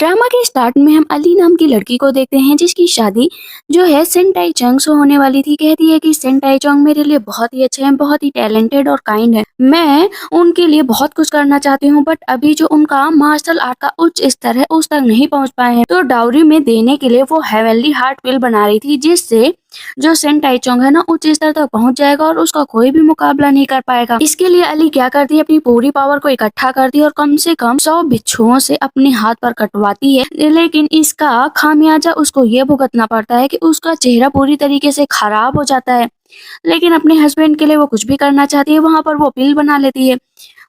Drama के start में हम अली नाम की लड़की को देखते हैं जिसकी शादी जो है सेन टाई चंग से होने वाली थी। कहती है कि सेन टाई चंग मेरे लिए बहुत ही अच्छे हैं, बहुत ही टैलेंटेड और काइंड है। मैं उनके लिए बहुत कुछ करना चाहती हूँ, बट अभी जो उनका मार्शल आर्ट का उच्च स्तर है उस तक नहीं पहुँच पाए हैं। तो डाउरी में देने के लिए वो हेवनली हार्ट विल बना रही थी, जिससे जो सेन टाई चोंग है ना उच्च स्तर तक पहुंच जाएगा और उसका कोई भी मुकाबला नहीं कर पाएगा। इसके लिए अली क्या करती है, अपनी पूरी पावर को इकट्ठा करती है और कम से कम 100 बिच्छुओं से अपने हाथ पर कटवाती है। लेकिन इसका खामियाजा उसको ये भुगतना पड़ता है कि उसका चेहरा पूरी तरीके से खराब हो जाता है। लेकिन अपने हस्बैंड के लिए वो कुछ भी करना चाहती है, वहां पर वो पिल बना लेती है।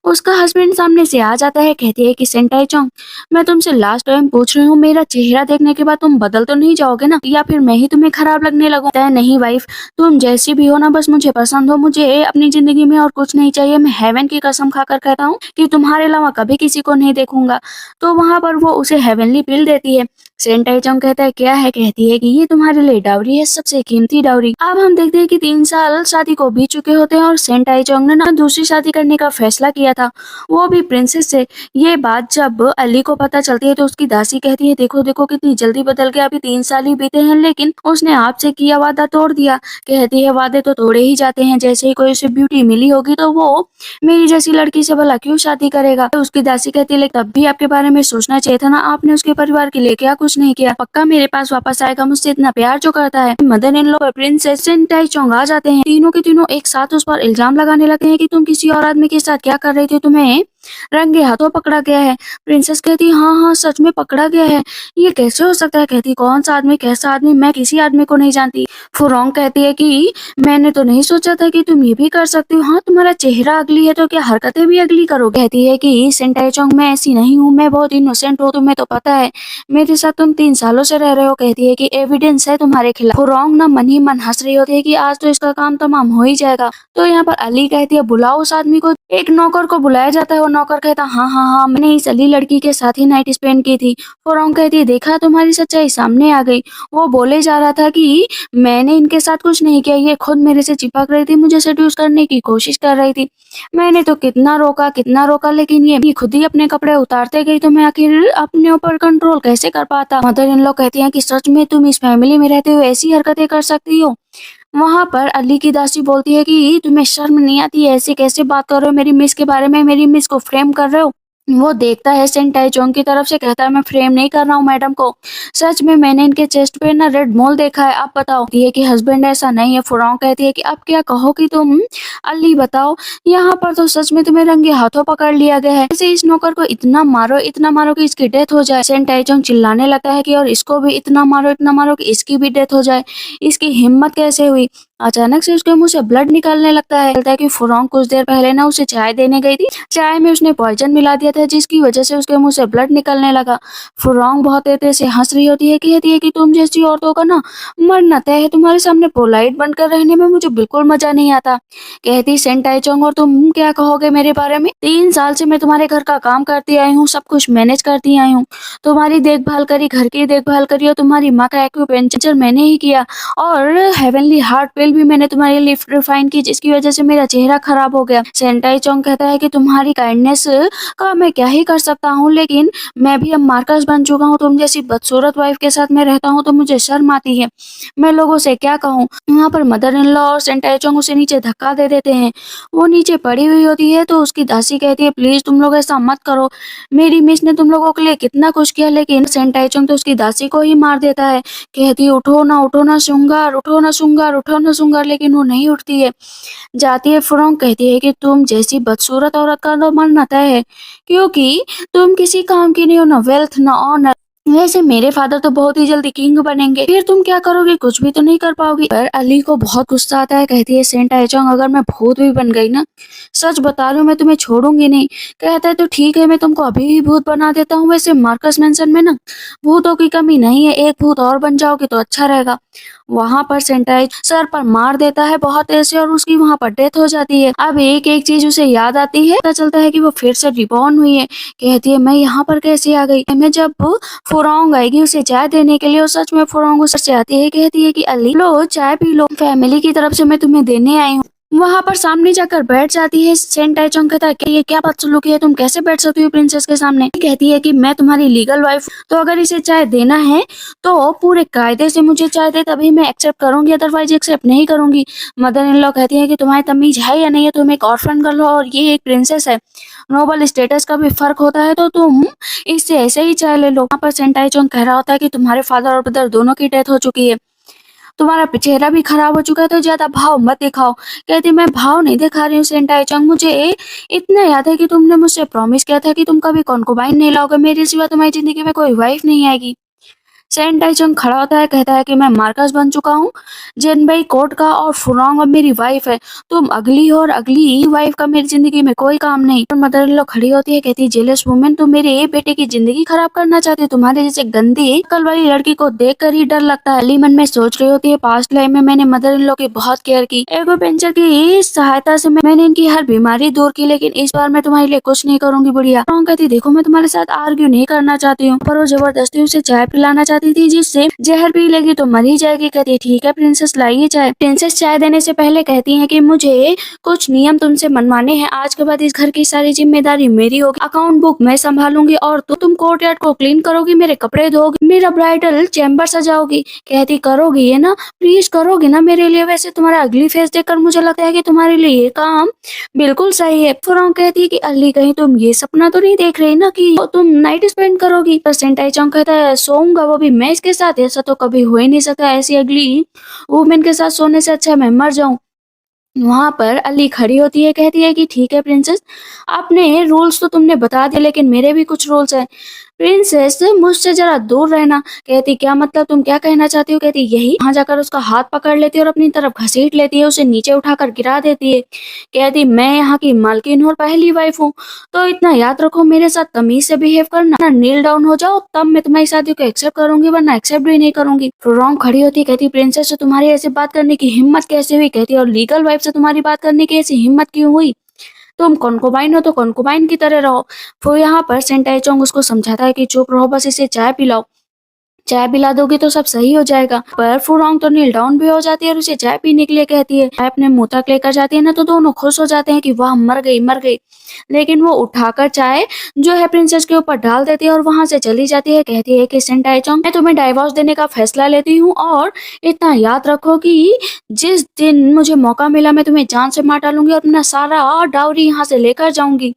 उसका हस्बैंड सामने से आ जाता है, कहती है कि सेन टाई चोंग, मैं तुमसे लास्ट टाइम पूछ रही हूँ, मेरा चेहरा देखने के बाद तुम बदल तो नहीं जाओगे ना, या फिर मैं ही तुम्हें खराब लगने लगूं? कहता है, नहीं वाइफ, तुम जैसी भी हो ना, बस मुझे पसंद हो। मुझे अपनी जिंदगी में और कुछ नहीं चाहिए। मैं हेवन की कसम खाकर कहता हूँ कि तुम्हारे अलावा कभी किसी को नहीं देखूंगा। तो वहां पर वो उसे हेवनली पिल देती है। सेन टाई चोंग कहता है, क्या है? कहती है कि ये तुम्हारे लिए डाउरी है, सबसे कीमती डाउरी। अब हम देखते हैं कि 3 साल शादी को बीत चुके होते हैं और सेन टाई चोंग ने ना दूसरी शादी करने का फैसला किया था, वो भी प्रिंसेस से। ये बात जब अली को पता चलती है तो उसकी दासी कहती है, देखो देखो कितनी जल्दी बदल गया, अभी 3 साल ही बीते हैं, लेकिन उसने आपसे किया वादा तोड़ दिया। कहती है, वादे तो तोड़े ही जाते हैं, जैसे ही कोई उसे ब्यूटी मिली होगी तो वो मेरी जैसी लड़की से भला क्यों शादी करेगा? तो उसकी दासी कहती है, लेकिन तब भी आपके बारे में सोचना चाहिए था ना, आपने उसके परिवार के लिए क्या कुछ नहीं किया। पक्का मेरे पास वापस आएगा, मुझसे इतना प्यार जो करता है। मदर इन लॉ और प्रिंसेस सेन टाई चोंग आ जाते हैं। तीनों के तीनों एक साथ उस पर इल्जाम लगाने लगते हैं कि तुम किसी और आदमी के साथ क्या कर रहे थे, तुम्हें रंगे हाथों पकड़ा गया है। प्रिंसेस कहती है, हाँ हाँ सच में पकड़ा गया है, ये कैसे हो सकता है? कहती, कौन सा आदमी, कैसा आदमी? मैं किसी आदमी को नहीं जानती। फुरोंग कहती है कि मैंने तो नहीं सोचा था कि तुम ये भी कर सकती हो। हाँ, तुम्हारा चेहरा अगली है तो क्या हरकतें भी अगली करो? कहती है कि सेन टाई चोंग, मैं ऐसी नहीं हूँ, मैं बहुत इनोसेंट हूँ, तुम्हें तो पता है, मेरे साथ तुम 3 सालों से रह रहे हो। कहती है कि एविडेंस है तुम्हारे खिलाफ। फुरोंग ना मन ही मन हंस रही होती है कि आज तो इसका काम तमाम हो ही जाएगा। तो यहाँ पर अली कहती है, बुलाओ उस आदमी को। एक नौकर को बुलाया जाता है। वो नौकर कहता, हाँ हाँ हाँ, मैंने इस अली लड़की के साथ ही नाइट स्पेंड की थी। फुरोंग कहती है, देखा, तुम्हारी सच्चाई सामने आ गई। वो बोले जा रहा था कि मैंने इनके साथ कुछ नहीं किया, ये खुद मेरे से चिपक रही थी, मुझे सेड्यूस करने की कोशिश कर रही थी। मैंने तो कितना रोका, लेकिन ये खुद ही अपने कपड़े उतारते गई, तो मैं आखिर अपने ऊपर कंट्रोल कैसे कर पाता? मदर इन लॉ कहती हैं कि सच में तुम इस फैमिली में रहते हुए ऐसी हरकतें कर सकती हो? वहां पर अली की दासी बोलती है कि तुम्हें शर्म नहीं आती? ऐसे कैसे बात कर रहे हो मेरी मिस के बारे में? मेरी मिस को फ्रेम कर रहे हो? वो देखता है सेन टाई चोंग की तरफ से, कहता है, मैं फ्रेम नहीं कर रहा हूँ मैडम को, सच में मैंने इनके चेस्ट पे ना रेड मोल देखा है। आप बताओ? कहती है कि हस्बैंड ऐसा नहीं है। फुरोंग कहती है कि अब क्या कहो कि तुम? अली बताओ, यहाँ पर तो सच में तुम्हें रंगे हाथों पकड़ लिया गया है। जैसे इस नौकर को इतना मारो कि इसकी डेथ हो जाए। सेन टाई चोंग चिल्लाने लगता है कि और इसको भी इतना मारो कि इसकी भी डेथ हो जाए। इसकी हिम्मत कैसे हुई? अचानक से उसके मुंह से ब्लड निकलने लगता है। कहता है कि फुरोंग कुछ देर पहले ना उसे चाय देने गई थी, चाय में उसने पॉइजन मिला दिया था, जिसकी वजह से उसके मुंह से ब्लड निकलने लगा। फुरोंग बहुत तेज से हंस रही होती है, कहती है कि तुम जैसी औरतों का ना मरना तय है, तुम्हारे सामने पोलाइट बनकर रहने में मुझे बिल्कुल मजा नहीं आता। कहती, सेन टाई चोंग, और तुम क्या कहोगे मेरे बारे में? 3 साल से मैं तुम्हारे घर का काम करती आई हूँ, सब कुछ मैनेज करती आई हूँ, तुम्हारी देखभाल करी, घर की देखभाल करी, और तुम्हारी माँ का एक्यूपेंचर मैंने ही किया, और हेवनली हार्ट पिल भी मैंने तुम्हारे लिए रिफाइन की, जिसकी वजह से मेरा चेहरा खराब हो गया। सेन टाई चोंग कहता है कि तुम्हारी काइंडनेस का मैं क्या ही कर सकता हूँ, लेकिन मैं भी अब मार्कस बन चुका हूँ। तुम जैसी बदसूरत वाइफ के साथ मैं रहता हूँ तो मुझे शर्म आती है, मैं लोगों से क्या कहूँ? यहाँ पर मदर इन लॉ और सेन टाई चोंग उसे नीचे धक्का दे देते हैं। वो नीचे पड़ी हुई होती है तो उसकी दासी कहती है, प्लीज तुम लोग ऐसा मत करो, मेरी मिस ने तुम लोगों के लिए कितना कुछ किया। लेकिन सेन टाई चोंग तो उसकी दासी को ही मार देता है। कहती है, उठो ना श्रृंगार, उठो ना श्रृंगार, उठो ना श्रृंगार, लेकिन वो नहीं उठती है। जाती है। फुरोंग कहती है कि तुम जैसी बदसूरत औरत का तो मरना तय है, क्योंकि तुम किसी काम की नहीं हो, ना वेल्थ ना ऑनर। वैसे मेरे फादर तो बहुत ही जल्दी किंग बनेंगे, फिर तुम क्या करोगे? कुछ भी तो नहीं कर पाओगी। पर अली को बहुत गुस्सा आता है। कहती है, सेन टाई चोंग, अगर मैं भूत भी बन गई ना, सच बता रही हूँ, मैं तुम्हें छोड़ूंगी नहीं। कहता है, तो ठीक है, मैं तुमको अभी ही भूत बना देता हूँ। वैसे मार्कस मेंशन में ना भूतों की कमी नहीं है, एक भूत और बन जाओगे तो अच्छा रहेगा। वहां पर सेन टाई सर पर मार देता है बहुत ऐसे, और उसकी वहां पर डेथ हो जाती है। अब एक एक चीज उसे याद आती है, पता चलता है कि वो फिर से रिबॉर्न हुई है। कहती है, मैं यहाँ पर कैसे आ गई? मैं जब फुरोंग आएगी उसे चाय देने के लिए, और सच में फुरोंग उससे आती है, कहती है कि अली लो चाय पी लो, फैमिली की तरफ से मैं तुम्हें देने आई हूँ। वहाँ पर सामने जाकर बैठ जाती है। सेन टाइचोंग कहता है कि ये क्या बदसलूकी है, तुम कैसे बैठ सकती हो प्रिंसेस के सामने। कहती है कि मैं तुम्हारी लीगल वाइफ, तो अगर इसे चाय देना है तो पूरे कायदे से मुझे चाय दे, तभी मैं एक्सेप्ट करूंगी, अदरवाइज एक्सेप्ट नहीं करूंगी। मदर इन लॉ कहती है कि तुम्हारी तमीज है या नहीं है, तुम एक ऑर्फन गर्ल हो और ये एक प्रिंसेस है, नोबल स्टेटस का भी फर्क होता है, तो तुम इससे ऐसे ही चाय ले लो। वहाँ पर सेन टाइचोंग कह रहा होता है कि तुम्हारे फादर और ब्रदर दोनों की डेथ हो चुकी है, तुम्हारा चेहरा भी खराब हो चुका है, तो ज्यादा भाव मत दिखाओ। कहती मैं भाव नहीं दिखा रही हूँ सेंटाई चंग, मुझे इतना याद है कि तुमने मुझसे प्रॉमिस किया था कि तुम कभी कॉन्कुबाइन नहीं लाओगे, मेरे सिवा तुम्हारी जिंदगी में कोई वाइफ नहीं आएगी। सेन टाइचंग खड़ा होता है, कहता है कि मैं मार्कस बन चुका हूँ जिनबई कोर्ट का, और फुरोंग अब मेरी वाइफ है, तुम अगली हो और अगली वाइफ का मेरी जिंदगी में कोई काम नहीं। और मदर इन लॉ खड़ी होती है, कहती है जेलस वुमेन, तुम मेरे बेटे की जिंदगी खराब करना चाहती हो, तुम्हारे जैसे गंदी अक्ल वाली लड़की को देख कर ही डर लगता है। अली मन में सोच रही होती है पास्ट लाइफ में मैंने मदर इन लॉ की बहुत केयर की, एक्यूपेंचर की सहायता से मैंने इनकी हर बीमारी दूर की, लेकिन इस बार मैं तुम्हारे लिए कुछ नहीं करूंगी बुढ़िया। कहती देखो मैं तुम्हारे साथ आर्ग्यू नहीं करना चाहती हूँ, पर वो जबरदस्ती उसे चाय पिलाना चाहती थी जिससे जहर पी लेगी तो मर ही जाएगी। कहती ठीक है प्रिंसेस लाइए चाय। प्रिंसेस चाय देने से पहले कहती है कि मुझे कुछ नियम तुमसे मनवाने हैं, आज के बाद इस घर की सारी जिम्मेदारी मेरी होगी, अकाउंट बुक मैं संभालूंगी और तुम कोर्टयार्ड को क्लीन करोगी, मेरे कपड़े धोगी, मेरा ब्राइडल चैम्बर सजाओगी। कहती करोगी ये ना, प्लीज करोगी ना मेरे लिए। वैसे तुम्हारा अगली फेस देखकर मुझे लगता है कि तुम्हारे लिए ये काम बिल्कुल सही है। फुरोंग कहती है कि अली कहीं तुम ये सपना तो नहीं देख रही ना कि तुम नाइट स्पेंड करोगी। पर सेंटाई चोंग कहता है सोऊंगा वो भी मैं इसके साथ, ऐसा तो कभी हो ही नहीं सकता, ऐसी अगली वुमेन के साथ सोने से अच्छा मैं मर जाऊं। वहां पर अली खड़ी होती है, कहती है कि ठीक है प्रिंसेस, अपने रूल्स तो तुमने बता दिए लेकिन मेरे भी कुछ रूल्स हैं। प्रिंसेस मुझसे जरा दूर रहना। कहती क्या मतलब, तुम क्या कहना चाहती हो। कहती यही। वहां जाकर उसका हाथ पकड़ लेती है और अपनी तरफ घसीट लेती है, उसे नीचे उठाकर गिरा देती है। कहती मैं यहाँ की मालकिन हूँ और पहली वाइफ हूँ, तो इतना याद रखो मेरे साथ तमीज से बिहेव करना, नील डाउन हो जाओ तब मैं तुम्हारी शादी को एक्सेप्ट करूंगी, वरना एक्सेप्ट भी नहीं करूंगी। रोंग खड़ी होती, कहती प्रिंसेस से तुम्हारी ऐसे बात करने की हिम्मत कैसे हुई। कहती और लीगल वाइफ से तुम्हारी बात करने की ऐसी हिम्मत क्यों हुई, तुम कॉन्कुबाइन हो तो कॉन्कुबाइन की तरह रहो। फिर यहाँ पर सेंटाई चोंग उसको समझाता है कि चुप रहो, बस इसे चाय पिलाओ, चाय पिला दोगी तो सब सही हो जाएगा। पर फुरोंग तो नील डाउन भी हो जाती है और उसे चाय पीने के लिए कहती है। चाय अपने मुंह तक लेकर जाती है ना, तो दोनों खुश हो जाते हैं कि वाह मर गई मर गई। लेकिन वो उठाकर चाय जो है प्रिंसेस के ऊपर डाल देती है और वहां से चली जाती है। कहती है कि सेंटाई चोंग मैं तुम्हें डाइवोर्स देने का फैसला लेती हूँ, और इतना याद रखो कि जिस दिन मुझे मौका मिला मैं तुम्हें जान से मार डालूंगी और अपना सारा डाउरी यहाँ से लेकर जाऊंगी।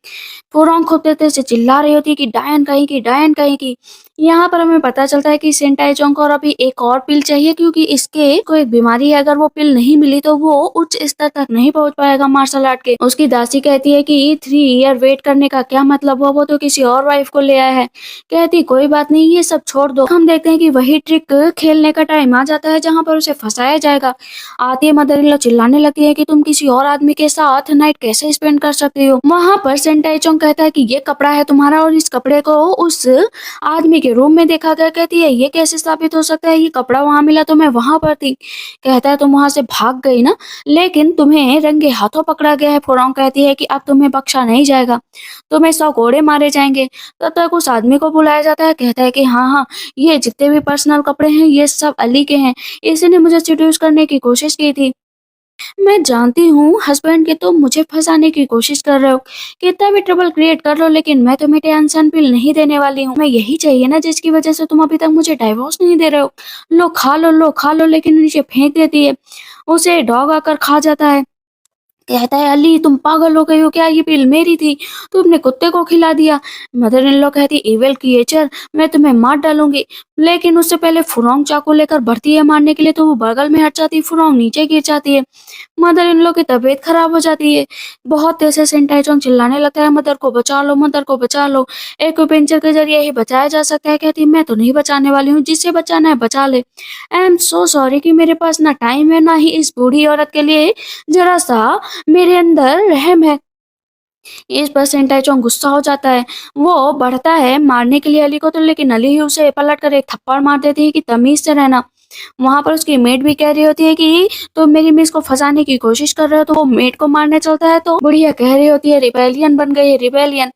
फुरोंग खूब तेज से चिल्ला रही होती है कि डायन कहीं की, डायन कहीं की। यहाँ पर हमें पता चलता है कि सेंटाई चोंग को और अभी एक और पिल चाहिए, क्योंकि इसके कोई बीमारी है, अगर वो पिल नहीं मिली तो वो उच्च स्तर तक नहीं पहुंच पाएगा मार्शल आर्ट के। उसकी दासी कहती है कि 3 ईयर वेट करने का क्या मतलब हुआ, वो तो किसी और वाइफ को ले आया है। कहती कोई बात नहीं ये सब छोड़ दो। हम देखते हैं कि वही ट्रिक खेलने का टाइम आ जाता है जहाँ पर उसे फंसाया जाएगा। आती है मदर इन लॉ चिल्लाने लगती है कि तुम किसी और आदमी के साथ नाइट कैसे स्पेंड कर सकती हो। वहां पर सेंटाई चोंग कहता है कि ये कपड़ा है तुम्हारा और इस कपड़े को उस आदमी के रूम में देखा गया। कहती है ये कैसे साबित हो सकता है, ये कपड़ा वहां मिला तो मैं वहां पर थी। कहता है तुम वहां से भाग गई ना, लेकिन तुम्हें रंगे हाथों पकड़ा गया है। फुरोंग कहती है कि अब तुम्हें बख्शा नहीं जाएगा, तुम्हें 100 कोड़े मारे जाएंगे। तब तक उस आदमी को बुलाया जाता है। कहता है कि हाँ हाँ ये जितने भी पर्सनल कपड़े हैं ये सब अली के हैं, इसी ने मुझे सिड्यूस करने की कोशिश की थी। मैं जानती हूँ हस्बैंड के तुम मुझे फंसाने की कोशिश कर रहे हो, कितना भी ट्रबल क्रिएट कर लो, लेकिन मैं तुम्हें टेंशन पिल नहीं देने वाली हूँ। मैं यही चाहिए ना जिसकी वजह से तुम अभी तक मुझे डाइवोर्स नहीं दे रहे हो। लो खा लो, लेकिन नीचे फेंक देती है। उसे डॉग आकर खा जाता है। कहता है अली तुम पागल हो गई हो क्या, ये पिल मेरी थी, तुमने कुत्ते को खिला दिया। मदर इन लॉ कहती इविल क्रिएचर, मैं तुम्हें मार डालूंगी। लेकिन उससे पहले फुरोंग चाकू लेकर बढ़ती है मारने के लिए, तो वो बगल में हट जाती है, फुरोंग नीचे गिर जाती है। मदर इन लॉ की तबीयत खराब हो जाती है। बहुत तेज से सेंटाई चोंग चिल्लाने लगता है मदर को बचा लो, मदर को बचा लो, एक्यूपेंचर के जरिए ही बचाया जा सकता है। कहती मैं तो नहीं बचाने वाली हूँ, जिसे बचाना है बचा ले। आई एम सो सॉरी कि मेरे पास ना टाइम है ना ही इस बूढ़ी औरत के लिए जरा सा मेरे अंदर रहम है। इस पर सेंटाई चोंग गुस्सा हो जाता है। वो बढ़ता है मारने के लिए अली को, तो लेकिन अली ही उसे पलट कर एक थप्पड़ मार देती है कि तमीज से रहना। वहां पर उसकी मेट भी कह रही होती है कि तुम मेरी मिस को फंसाने की कोशिश कर रहे हो, तो वो मेट को मारने चलता है, तो बुढ़िया कह रही होती है रिबेलियन बन गई है रिबेलियन।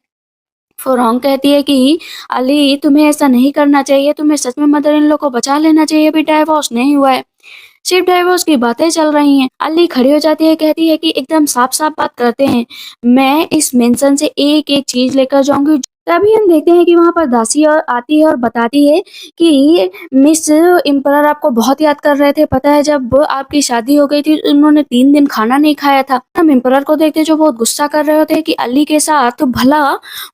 फुरोंग कहती है कि अली तुम्हें ऐसा नहीं करना चाहिए, तुम्हें सच में मदर इन लोग को बचा लेना चाहिए, अभी डाइवोर्स नहीं हुआ है। सिर्फ डाइवोर्स की बातें चल रही हैं। अली खड़ी हो जाती है, कहती है कि एकदम साफ-साफ बात करते हैं। मैं इस मेंशन से एक-एक चीज़ लेकर जाऊँगी। तभी हम देखते हैं कि वहाँ पर दासी और आती है और बताती है कि मिस एम्परर आपको बहुत याद कर रहे थे। पता है जब आपकी शादी हो गई थी उन्होंने 3 दिन खाना नहीं खाया था। हम एम्परर को देखते हैं जो बहुत गुस्सा कर रहे होते हैं कि अली के साथ भला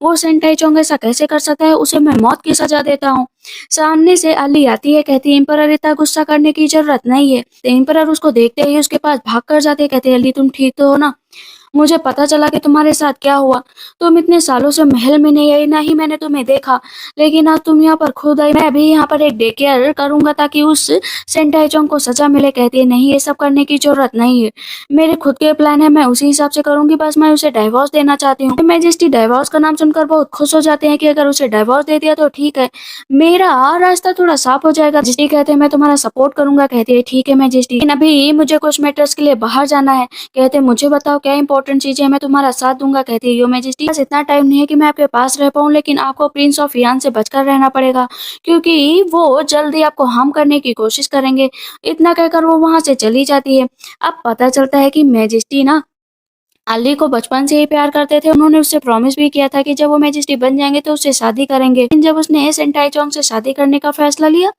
वो सेन टाइचोंग ऐसा कैसे कर सकता है, उसे मैं मौत की सज़ा देता हूँ। सामने से अली आती है, कहती है एम्परर इतना गुस्सा करने की ज़रूरत नहीं है। तो एम्परर उसको देखते ही उसके पास भाग कर जाते हैं, कहते हैं अली तुम ठीक तो हो ना? मुझे पता चला कि तुम्हारे साथ क्या हुआ। तुम इतने सालों से महल में नहीं आई, ना ही मैंने तुम्हें देखा। लेकिन आज तुम यहाँ पर खुद आई। मैं भी यहाँ पर एक डे केयर करूँगा ताकि उस सेन टाइचोंग को सज़ा मिले। कहती है नहीं, ये सब करने की ज़रूरत नहीं है। मेरे खुद के प्लान है, मैं उसी हिसाब से करूँगी। बस मैं उसे डाइवोर्स देना चाहती हूँ। मैजेस्टी डाइवोर्स का नाम सुनकर बहुत खुश हो जाते हैं कि अगर उसे डाइवोर्स दे दिया तो ठीक है, मेरा रास्ता थोड़ा साफ हो जाएगा। मैजेस्टी कहते हैं मैं तुम्हारा सपोर्ट करूँगा। कहती है ठीक है मैजेस्टी, लेकिन अभी मुझे कुछ मैटर्स के लिए बाहर जाना है। कहते हैं मुझे बताओ क्या इंपॉर्टेंट चीज़ है, मैं तुम्हारा साथ दूँगा। कहती है योर मैजेस्टी बस इतना टाइम नहीं है कि मैं आपके पास रह पाऊँ, लेकिन आपको प्रिंस ऑफ इयान से बचकर रहना पड़ेगा क्योंकि वो जल्दी आपको हार्म करने की कोशिश करेंगे। इतना कहकर वो वहाँ से चली जाती है। अब पता चलता है कि मैजेस्टी ना अली को बचपन से ही प्यार करते थे। उन्होंने उससे प्रॉमिस भी किया था कि जब वो मैजेस्टी बन जाएंगे तो उससे शादी करेंगे। लेकिन जब उसने सेन टाइचोंग से शादी करने का फैसला लिया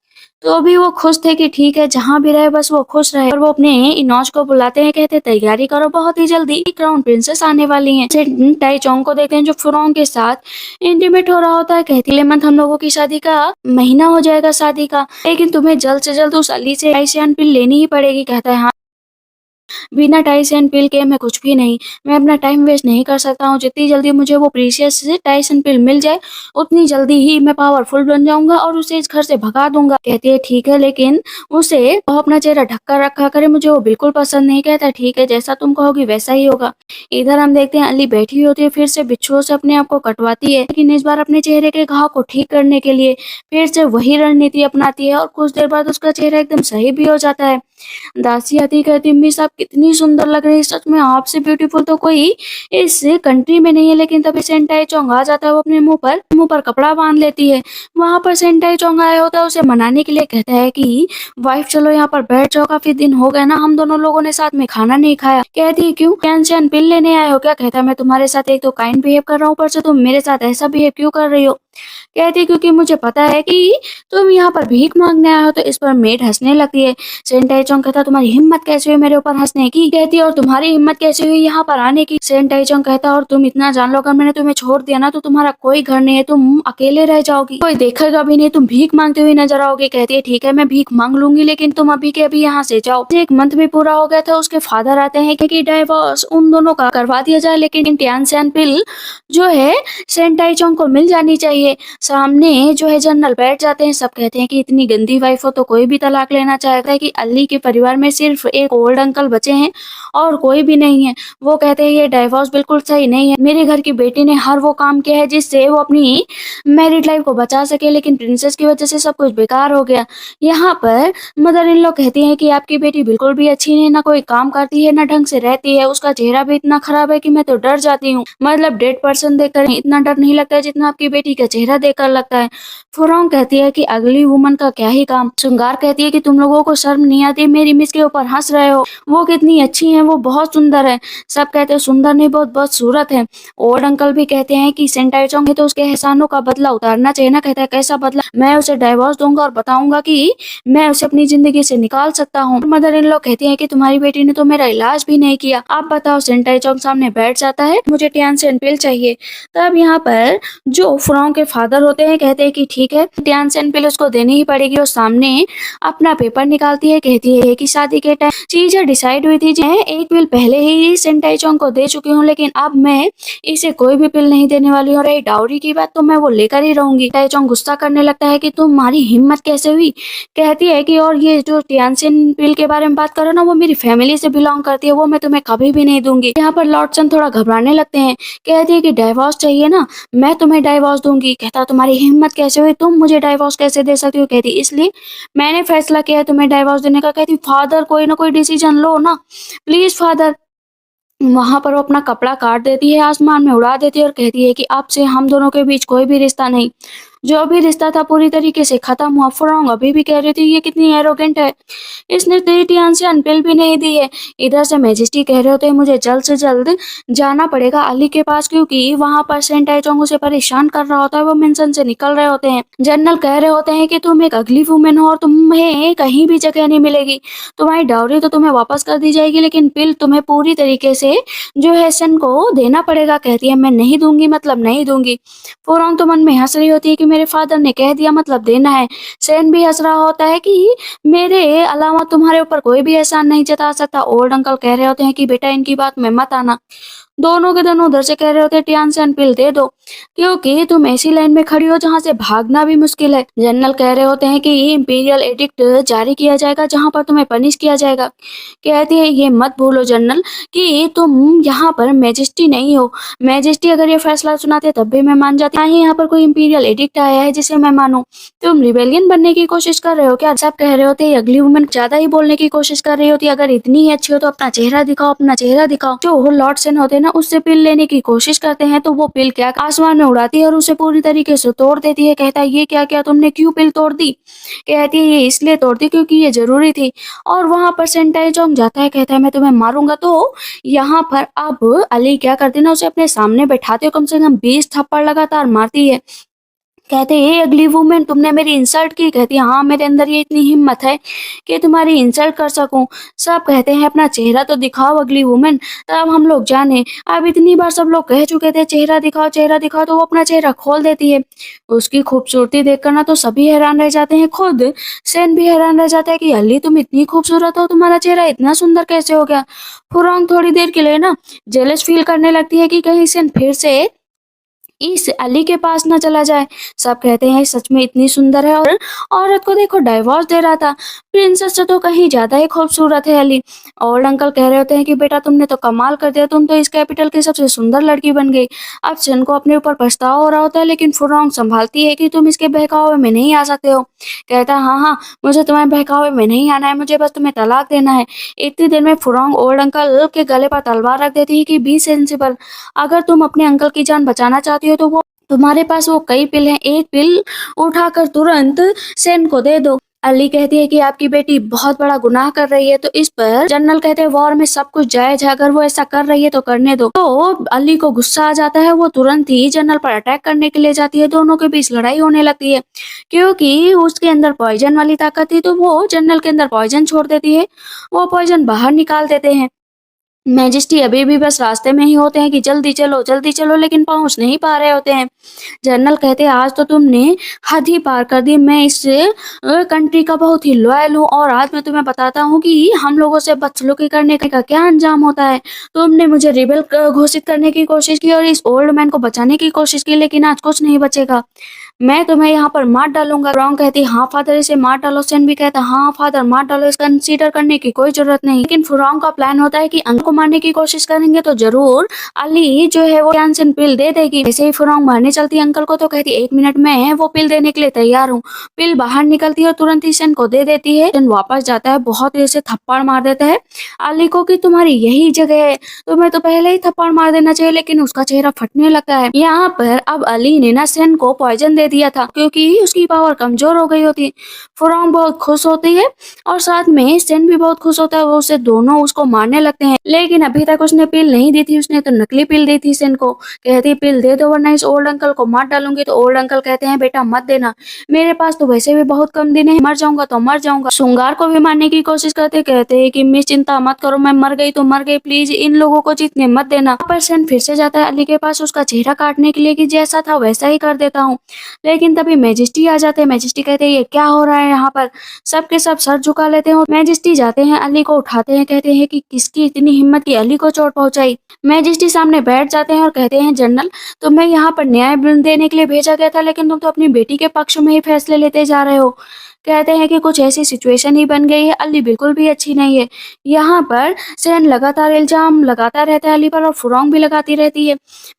तो अभी वो खुश थे कि ठीक है जहाँ भी रहे बस वो खुश रहे। और वो अपने इनौज को बुलाते हैं, कहते हैं तैयारी करो, बहुत ही जल्दी क्राउन प्रिंसेस आने वाली हैं। सेन टाइचोंग को देखते हैं जो फ्रोंग के साथ इंटीमेट हो रहा होता है। कहती है लेमन हम लोगों की शादी का महीना हो जाएगा शादी का, लेकिन तुम्हें जल्द से जल्द उस अली से आइसियन पिल लेनी ही पड़ेगी। कहता है हाँ, बिना टाइसन पिल के मैं कुछ भी नहीं। मैं अपना टाइम वेस्ट नहीं कर सकता हूँ। जितनी जल्दी मुझे वो प्रीशियस टाइसन पिल मिल जाए उतनी जल्दी ही मैं पावरफुल बन जाऊँगा और उसे इस घर से भगा दूँगा। कहती है ठीक है, लेकिन उसे वो अपना चेहरा ढक कर रखा करे, मुझे वो बिल्कुल पसंद नहीं। कहता है ठीक है, जैसा तुम कहोगी वैसा ही होगा। इधर हम देखते हैं अली बैठी होती है, फिर से बिच्छुओं से अपने आप को कटवाती है, लेकिन इस बार अपने चेहरे के घाव को ठीक करने के लिए फिर से वही रणनीति अपनाती है और कुछ देर बाद उसका चेहरा एकदम सही भी हो जाता है। दासी आती कहती मिस आप कितनी सुंदर लग रही है, सच में आपसे ब्यूटीफुल तो कोई इस कंट्री में नहीं है। लेकिन तभी सेंटाई चोंग आ जाता है, वो अपने मुंह पर कपड़ा बांध लेती है। वहां पर सेंटाई चोंग आया होता है उसे मनाने के लिए, कहता है कि वाइफ चलो यहाँ पर बैठ जाओ, काफी दिन हो गए ना हम दोनों लोगों ने साथ में खाना नहीं खाया। कहती है क्यों, कैंशन पिल लेने आए हो क्या? कहता है मैं तुम्हारे साथ एक तो काइंड बिहेव कर रहा हूँ, ऊपर से तुम मेरे साथ ऐसा बिहेव क्यों कर रही हो? कहती है क्योंकि मुझे पता है कि तुम यहाँ पर भीख मांगने आए हो। तो इस पर मेड हंसने लगती है। सेन टाइचोंग कहता तुम्हारी हिम्मत कैसे हुई मेरे ऊपर हंसने की? कहती है और तुम्हारी हिम्मत कैसे हुई यहाँ पर आने की? सेन टाइचोंग कहता और तुम इतना जान लो, अगर मैंने तुम्हें छोड़ दिया ना तो तुम्हारा कोई घर नहीं है, तुम अकेले रह जाओगी, कोई देखेगा भी नहीं, तुम भीख मांगते हुए नजर आओगे। कहती है ठीक है मैं भीख मांग लूंगी, लेकिन तुम अभी के अभी यहाँ से जाओ। एक मंथ भी पूरा हो गया था, उसके फादर आते हैं कि डाइवोर्स उन दोनों का करवा दिया जाए, लेकिन टियान सैन पिल जो है सेन टाइचोंग को मिल जानी चाहिए। सामने जो है जनरल बैठ जाते हैं, सब कहते हैं कि इतनी गंदी वाइफ हो तो कोई भी तलाक लेना चाहता है कि अली के परिवार में सिर्फ एक ओल्ड अंकल बचे हैं और कोई भी नहीं है। वो कहते हैं ये डाइवोर्स बिल्कुल सही नहीं है। मेरे घर की बेटी ने हर वो काम किया है जिससे वो अपनी मैरिड लाइफ को बचा सके, लेकिन प्रिंसेस की वजह से सब कुछ बेकार हो गया। यहाँ पर मदर इन लॉ कहती हैं कि आपकी बेटी बिल्कुल भी अच्छी नहीं, ना कोई काम करती है ना ढंग से रहती है, उसका चेहरा भी इतना खराब है कि मैं तो डर जाती हूँ। मतलब डेड पर्सन देखकर इतना डर नहीं लगता है जितना आपकी बेटी का चेहरा देखकर लगता है। फुरोंग कहती है कि अगली वुमन का क्या ही काम। श्रृंगार कहती है कि तुम लोगों को शर्म नहीं आती, मेरी मिस के ऊपर हंस रहे हो, वो कितनी अच्छी है, वो बहुत सुंदर है। सब कहते हैं सुंदर नहीं, बहुत बहुत सूरत है। ओल्ड अंकल भी कहते हैं कि सेंटाइचोंग है तो उसके एहसानों का बदला उतारना चाहिए ना। कहता है कैसा बदला? मैं उसे डाइवोर्स दूंगा और बताऊंगा कि मैं उसे अपनी जिंदगी से निकाल सकता हूँ। मदर इन लॉ कहती है कि तुम्हारी बेटी ने तो मेरा इलाज भी नहीं किया। आप बताओ। सेंटाइचोंग सामने बैठ जाता है, मुझे टियान सेन पिल चाहिए। तब यहाँ पर जो फ्रोंग के फादर होते हैं कहते हैं कि ठीक है टियान सेन पिल उसको देनी ही पड़ेगी। और सामने अपना पेपर निकालती है, कहती है कि शादी के टाइम चीजें डिसाइड हुई थी, जो है एक पिल पहले ही सेंटाइचोंग को दे चुकी हूँ, लेकिन अब मैं इसे कोई भी पिल नहीं देने वाली हूँ। और डाउरी की बात तो मैं वो लेकर ही रहूंगी। टाइचोंग गुस्सा करने लगता है कि तुम्हारी हिम्मत कैसे हुई? कहती है कि और ये जो टियानसिन पिल के बारे में बात करो ना, वो मेरी फैमिली से बिलोंग करती है, वो मैं तुम्हें कभी भी नहीं दूंगी। यहाँ पर लॉर्ड सन थोड़ा घबराने लगते हैं। कहती है कि डाइवोर्स चाहिए ना, मैं तुम्हें डाइवोर्स दूंगी। कहता तुम्हारी हिम्मत कैसे हुई, तुम मुझे डाइवोर्स कैसे दे सकती हो? कहती इसलिए मैंने फैसला किया है तुम्हें डाइवोर्स देने का। कहती फादर कोई ना कोई डिसीजन लो ना प्लीज फादर। वहां पर वो अपना कपड़ा काट देती है, आसमान में उड़ा देती है और कहती है कि अब से हम दोनों के बीच कोई भी रिश्ता नहीं। जो भी रिश्ता था पूरी तरीके से खत्म हुआ। फुरोंग अभी भी कह रही थी ये कितनी एरोगेंट है, इसने तेरी टियान पिल भी नहीं दी है। इधर से मैजेस्टी कह रहे होते हैं मुझे जल्द से जल्द जाना पड़ेगा अली के पास, क्योंकि वहां पर सेंट आइचोंग उसे परेशान कर रहा होता है। वो मिशन से निकल रहे होते हैं। जनरल कह रहे होते हैं कि तुम एक अगली वुमेन हो और तुम्हें कहीं भी जगह नहीं मिलेगी। तुम्हारी डाउरी तो तुम्हें वापस कर दी जाएगी, लेकिन पिल तुम्हें पूरी तरीके से जो है सन को देना पड़ेगा। कहती है मैं नहीं दूंगी, मतलब नहीं दूंगी। फुरोंग तो मन में हंस रही होती है कि मेरे फादर ने कह दिया मतलब देना है। सेन भी हंस रहा होता है कि मेरे अलावा तुम्हारे ऊपर कोई भी एहसान नहीं जता सकता। ओल्ड अंकल कह रहे होते हैं कि बेटा इनकी बात में मत आना। दोनों के दोनों उधर से कह रहे होते हैं टियान पिल दे दो, क्योंकि तुम ऐसी लाइन में खड़ी हो जहां से भागना भी मुश्किल है। जनरल कह रहे होते हैं कि इंपीरियल एडिक्ट जारी किया जाएगा जहां पर तुम्हें पनिश किया जाएगा। कहती है ये मत भूलो जनरल कि तुम यहाँ पर मैजेस्टी नहीं हो। मैजेस्टी अगर ये फैसला सुनाते तब भी मैं मान जाती, ना ही यहाँ पर कोई इंपीरियल एडिक्ट आया है जिसे मैं मानूं। तुम रिबेलियन बनने की कोशिश कर रहे हो क्या? सब कह रहे होते अगली वुमन ज्यादा ही बोलने की कोशिश कर रही होती। अगर इतनी ही अच्छी हो तो अपना चेहरा दिखाओ, अपना चेहरा दिखाओ। जो लॉर्ड सेन होते हैं ना उससे पिल लेने की कोशिश करते हैं तो वो पिल क्या आसमान में उड़ाती है और उसे पूरी तरीके से तोड़ देती है। कहता है ये क्या क्या तुमने क्यों पिल तोड़ दी? कहती है ये इसलिए तोड़ दी क्योंकि ये जरूरी थी। और वहां पर सेंटाइजोंग जाता है, कहता है मैं तुम्हें मारूंगा। तो यहाँ पर अब अली क्या करती है ना, उसे अपने सामने बैठाते हो, कम से कम 20 थप्पड़ लगातार मारती है। कहते हे अगली वुमेन तुमने मेरी इंसल्ट की। कहती है हाँ मेरे अंदर ये इतनी हिम्मत है कि तुम्हारी इंसल्ट कर सकूं। सब कहते हैं अपना चेहरा तो दिखाओ अगली वुमेन, तब हम लोग जाने। अब इतनी बार सब लोग कह चुके थे चेहरा दिखाओ चेहरा दिखाओ, तो वो अपना चेहरा खोल देती है। उसकी खूबसूरती देखकर ना तो सभी हैरान रह जाते हैं, खुद सेन भी हैरान रह जाता है कि अली तुम इतनी खूबसूरत हो, तुम्हारा चेहरा इतना सुंदर कैसे हो गया। फुरोंग थोड़ी देर के लिए ना जेलस फील करने लगती है कि कहीं सेन फिर से इस अली के पास ना चला जाए। सब कहते हैं सच में इतनी सुंदर है, और औरत को देखो डाइवोर्स दे रहा था। प्रिंसेस से तो कहीं ज्यादा ही खूबसूरत है अली। ओल्ड अंकल कह रहे होते हैं कि बेटा तुमने तो कमाल कर दिया, तुम तो इस कैपिटल की सबसे सुंदर लड़की बन गई। अब सन को अपने ऊपर पछतावा हो रहा होता है, लेकिन फुरोंग संभालती है कि तुम इसके बहकावे में नहीं आ सकते हो। कहता है हाँ हाँ मुझे तुम्हारे बहकावे में नहीं आना है, मुझे बस तुम्हें तलाक देना है। इतनी देर में फुरोंग ओल्ड अंकल के गले पर तलवार रख देती है कि बी सेंसिबल, अगर तुम अपने अंकल की जान बचाना चाहती हो तो वो तुम्हारे पास वो कई पिल हैं, एक पिल उठाकर तुरंत सेन को दे दो। अली कहती है कि आपकी बेटी बहुत बड़ा गुनाह कर रही है। तो इस पर जनरल कहते हैं वॉर में सब कुछ जायज है, अगर वो ऐसा कर रही है तो करने दो। तो अली को गुस्सा आ जाता है, वो तुरंत ही जनरल पर अटैक करने के लिए जाती है। दोनों के बीच लड़ाई होने लगती है, क्योंकि उसके अंदर पॉइजन वाली ताकत थी तो वो जनरल के अंदर पॉइजन छोड़ देती है। वो पॉइजन बाहर निकाल देते हैं। मैजेस्टी अभी भी बस रास्ते में ही होते हैं कि जल्दी चलो, लेकिन पहुंच नहीं पा रहे होते हैं। जनरल कहते हैं आज तो तुमने हद ही पार कर दी। मैं इस कंट्री का बहुत ही लॉयल हूँ और आज मैं तुम्हें बताता हूँ कि हम लोगों से बदसलूकी करने का क्या अंजाम होता है। तुमने मुझे रिबेल घोषित करने की कोशिश की और इस ओल्ड मैन को बचाने की कोशिश की, लेकिन आज कुछ नहीं बचेगा। मैं तुम्हें यहाँ पर मार डालूंगा। रॉन्ग कहती हाँ फादर इसे मार डालो। सेन भी कहता हाँ फादर मार डालो, इसका कंसीडर करने की कोई जरूरत नहीं। लेकिन फुरोंग का प्लान होता है कि अंकल को मारने की कोशिश करेंगे तो जरूर अली जो है वो कैंसन पिल दे देगी। ऐसे ही फुरोंग मारने चलती है अंकल को तो कहती 1 मिनट में वो पिल देने के लिए तैयार हूँ। पिल बाहर निकलती है और तुरंत ही सेन को दे देती है। सेन वापस जाता है, बहुत देर से थप्पड़ मार देता है अली को कि तुम्हारी यही जगह है, तुम्हें तो पहले ही थप्पड़ मार देना चाहिए, लेकिन उसका चेहरा फटने लगता है। यहाँ पर अब अली ने ना सेन को पॉइजन दे दिया था क्योंकि उसकी पावर कमजोर हो गई होती। फुरोंग बहुत खुश होती है और साथ में सेन भी बहुत खुश होता है। वो उसे दोनों उसको मारने लगते हैं, लेकिन अभी तक उसने पिल नहीं दी थी, उसने तो नकली पिल दी थी सेन को। कहती पिल दे दो वरना इस ओल्ड अंकल को मार डालूंगी। तो ओल्ड अंकल कहते हैं बेटा मत देना, मेरे पास तो वैसे भी बहुत कम दिन है, मर जाऊंगा तो मर जाऊंगा। शुंगार को भी मारने की कोशिश करते, कहते हैं कि मिस चिंता मत करो, मैं मर गई तो मर गई, प्लीज इन लोगों को जीतने मत देना। पर सेन फिर से जाता है अली के पास उसका चेहरा काटने के लिए कि जैसा था वैसा ही कर देता हूँ। लेकिन तभी मैजेस्टी आ जाते हैं। मैजेस्टी कहते हैं ये क्या हो रहा है यहाँ पर। सबके सब सर झुका लेते हैं। मैजेस्टी जाते हैं अली को उठाते हैं, कहते हैं कि किसकी इतनी हिम्मत की अली को चोट पहुंचाई। मैजेस्टी सामने बैठ जाते हैं और कहते हैं जनरल तुम्हें यहाँ पर न्याय देने के लिए भेजा गया था, लेकिन तुम तो अपनी बेटी के पक्ष में ही फैसले लेते जा रहे हो। कहते हैं कि कुछ ऐसी सिचुएशन ही बन गई है, अली बिल्कुल भी अच्छी नहीं है। यहाँ पर सेन लगातार इल्जाम लगाता रहता है अली पर और फुरोंग भी लगाती रहती है।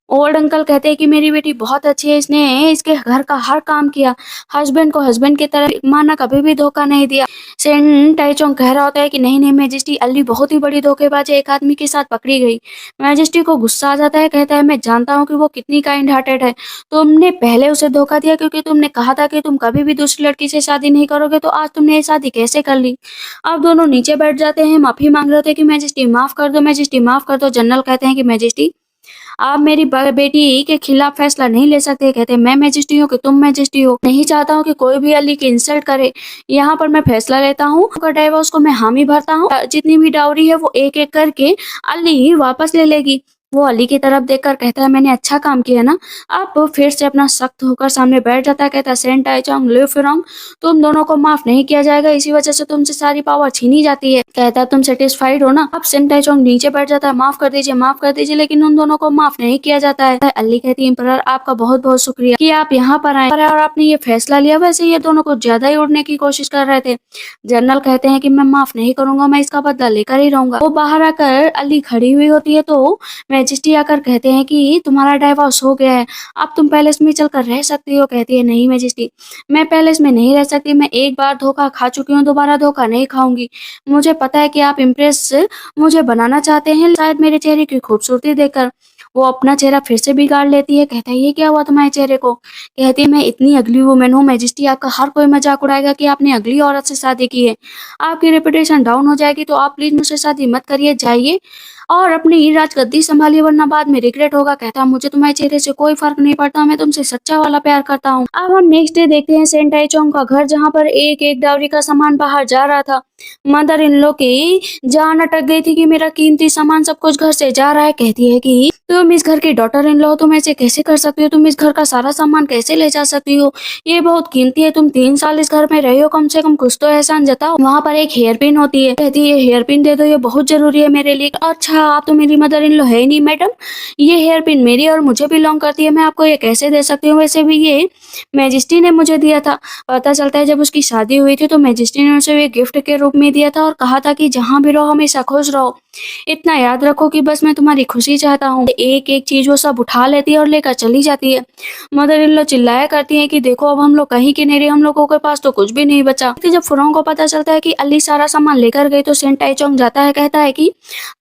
ओल्ड अंकल कहते हैं कि मेरी बेटी बहुत अच्छी है, इसने इसके घर का हर काम किया, हस्बैंड को हस्बैंड की तरह माना, कभी भी धोखा नहीं दिया। सेन टाइचोंग कह रहा होता है कि नहीं नहीं मैजेस्टी, अली बहुत ही बड़ी धोखेबाज है, एक आदमी के साथ पकड़ी गई। मैजेस्टी को गुस्सा आ जाता है, कहता है मैं जानता हूँ कि वो कितनी काइंड हार्टेड है, तुमने पहले उसे धोखा दिया क्योंकि तुमने कहा था कि तुम कभी भी दूसरी लड़की से शादी नहीं करोगे, तो आज तुमने ये शादी कैसे कर ली। अब दोनों नीचे बैठ जाते हैं, माफी मांग रहे थे कि मैजेस्टी माफ कर दो, मैजेस्टी माफ कर दो। जनरल कहते हैं कि मैजेस्टी आप मेरी बेटी के खिलाफ फैसला नहीं ले सकते। कहते मैं मैजेस्टी हूँ कि तुम मैजेस्टी हो, नहीं चाहता हूँ कि कोई भी अली की इंसल्ट करे, यहाँ पर मैं फैसला लेता हूँ, डाइवोर्स को मैं हामी भरता हूँ, जितनी भी डाउरी है वो एक एक करके अली वापस ले लेगी। वो अली की तरफ देखकर कहता है मैंने अच्छा काम किया ना। अब फिर से अपना सख्त होकर सामने बैठ जाता है, कहता है सेन टाइचोंग लिu फिरोंग, तुम दोनों को माफ नहीं किया जाएगा, इसी वजह से तुमसे सारी पावर छीनी जाती है। कहता है तुम सेटिस्फाइड हो ना। अब सेन टाइचोंग नीचे बैठ जाता है, माफ कर दीजिए, लेकिन उन दोनों को माफ नहीं किया जाता है। अली कहती है एम्परर आपका बहुत बहुत शुक्रिया कि आप यहाँ पर आए और आपने ये फैसला लिया, वैसे ये दोनों कुछ ज्यादा ही उड़ने की कोशिश कर रहे थे। जनरल कहते हैं कि मैं माफ नहीं करूंगा, मैं इसका बदला लेकर ही रहूंगा। वो बाहर आकर अली खड़ी हुई होती है तो मैजेस्टी आकर कहते हैं कि तुम्हारा डाइवोर्स हो गया है, अब तुम पैलेस में चलकर रह सकती हो। कहती है नहीं मैजेस्टी, मैं पैलेस में नहीं रह सकती, मैं एक बार धोखा खा चुकी हूँ, दोबारा धोखा नहीं खाऊंगी। मुझे पता है कि आप इम्प्रेस मुझे बनाना चाहते हैं, शायद मेरे चेहरे की खूबसूरती देखकर। वो अपना चेहरा फिर से बिगाड़ लेती है, कहता है ये क्या हुआ तुम्हारे चेहरे को। कहती है मैं इतनी अगली वुमेन हूँ मैजेस्टी, आपका हर कोई मजाक उड़ाएगा कि आपने अगली औरत से शादी की है, आपकी रेपुटेशन डाउन हो जाएगी, तो आप प्लीज मुझसे शादी मत करिए, जाइए और अपनी राजगद्दी संभालिए वरना बाद में रिग्रेट होगा। कहता मुझे तुम्हारे चेहरे से कोई फर्क नहीं पड़ता, मैं तुमसे सच्चा वाला प्यार करता हूँ। अब हम नेक्स्ट डे देखते हैं सेन टाइचोंग का घर, जहाँ पर एक एक डावरी का सामान बाहर जा रहा था। मदर इन लो की जान अटक गई थी कि मेरा कीमती सामान सब कुछ घर से जा रहा है। कहती है कि तुम इस घर की डॉटर इन लो, तुम ऐसे कैसे कर सकती हो, तुम इस घर का सारा सामान कैसे ले जा सकती हो, ये बहुत कीमती है, तुम 3 साल इस घर में रहे हो, कम से कम कुछ तो एहसान जताओ। वहाँ पर एक हेयर पिन होती है, कहती है हेयर पिन दे दो, ये बहुत जरूरी है मेरे लिए। अच्छा आप तो मेरी मदर इन लो है ही नहीं मैडम, ये हेयर पिन मेरी और मुझे बिलोंग करती है, मैं आपको ये कैसे दे सकती हूँ, वैसे भी ये मैजेस्टी ने मुझे दिया था। पता चलता है जब उसकी शादी हुई थी तो मैजेस्टी ने उसे ये गिफ्ट के रूप में दिया था और कहा था कि जहाँ भी रहो हमेशा खुश रहो, इतना याद रखो कि बस मैं तुम्हारी खुशी चाहता हूँ। एक एक चीज वो सब उठा लेती है और लेकर चली जाती है। मदर इन लो चिल्लाया करती है कि देखो अब हम लोग कहीं के नहीं रहे, हम लोगों के पास तो कुछ भी नहीं बचा। तो जब फुरोंग को पता चलता है कि अली सारा सामान लेकर गई तो सेन टाइचोंग जाता है, कहता है कि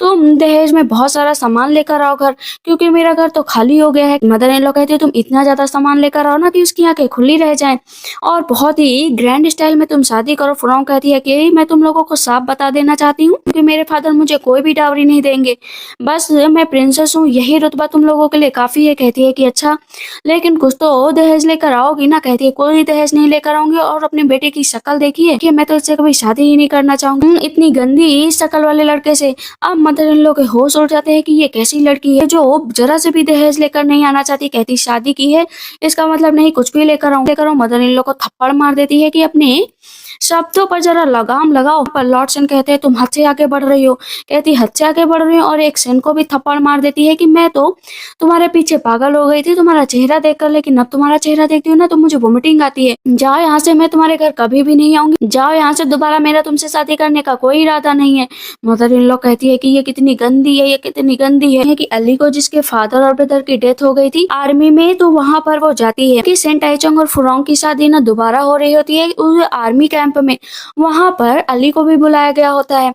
तुम दहेज में बहुत सारा सामान लेकर आओ घर, क्योंकि मेरा घर तो खाली हो गया है। मदर इन लो कहती है तुम इतना ज्यादा सामान लेकर आओ ना कि उसकी आंखें खुली रह जाएं और बहुत ही ग्रैंड स्टाइल में तुम शादी करो। फुरोंग कहती है कि मैं तुम लोगों को साफ बता देना चाहती हूँ कि मेरे फादर मुझे कोई भी डावरी नहीं देंगे, बस मैं प्रिंसेस हूँ, यही रुतबा तुम लोगों के लिए काफी है। कहती है कि अच्छा लेकिन कुछ तो दहेज लेकर आओगी ना। कहती है कोई दहेज नहीं लेकर आऊंगी, और अपने बेटे की शक्ल देखिए कि मैं तो इससे कभी शादी ही नहीं करना चाहूंगी, इतनी गंदी शक्ल वाले लड़के से। अब मदर इन लो के होश उड़ जाते हैं कि ये कैसी लड़की है जो जरा से भी दहेज लेकर नहीं आना चाहती। कहती शादी की है इसका मतलब नहीं कुछ भी लेकर आऊं। मदर इन लो को थप्पड़ मार देती है कि अपने शब्दों पर जरा लगाम लगाओ। पर लॉर्ड सेन कहते हैं तुम हद से आगे बढ़ रही हो। कहती हद से आगे बढ़ रही हो, और एक सेन को भी थप्पड़ मार देती है कि मैं तो तुम्हारे पीछे पागल हो गई थी तुम्हारा चेहरा देखकर, लेकिन अब तुम्हारा चेहरा देखती हूँ ना तो मुझे वोमिटिंग आती है। जाओ यहाँ से, मैं तुम्हारे घर कभी भी नहीं आऊंगी, जाओ यहाँ से, दोबारा मेरा तुमसे शादी करने का कोई इरादा नहीं है। मदर इन लॉ कहती है कि ये कितनी गंदी है, ये कितनी गंदी है कि अली को जिसके फादर और ब्रदर की डेथ हो गई थी आर्मी में, तो वहाँ पर वो जाती है कि सेन टाइचोंग और फुरोंग की शादी ना दोबारा हो रही होती है उस आर्मी कैंप में, वहाँ पर अली को भी बुलाया गया होता है।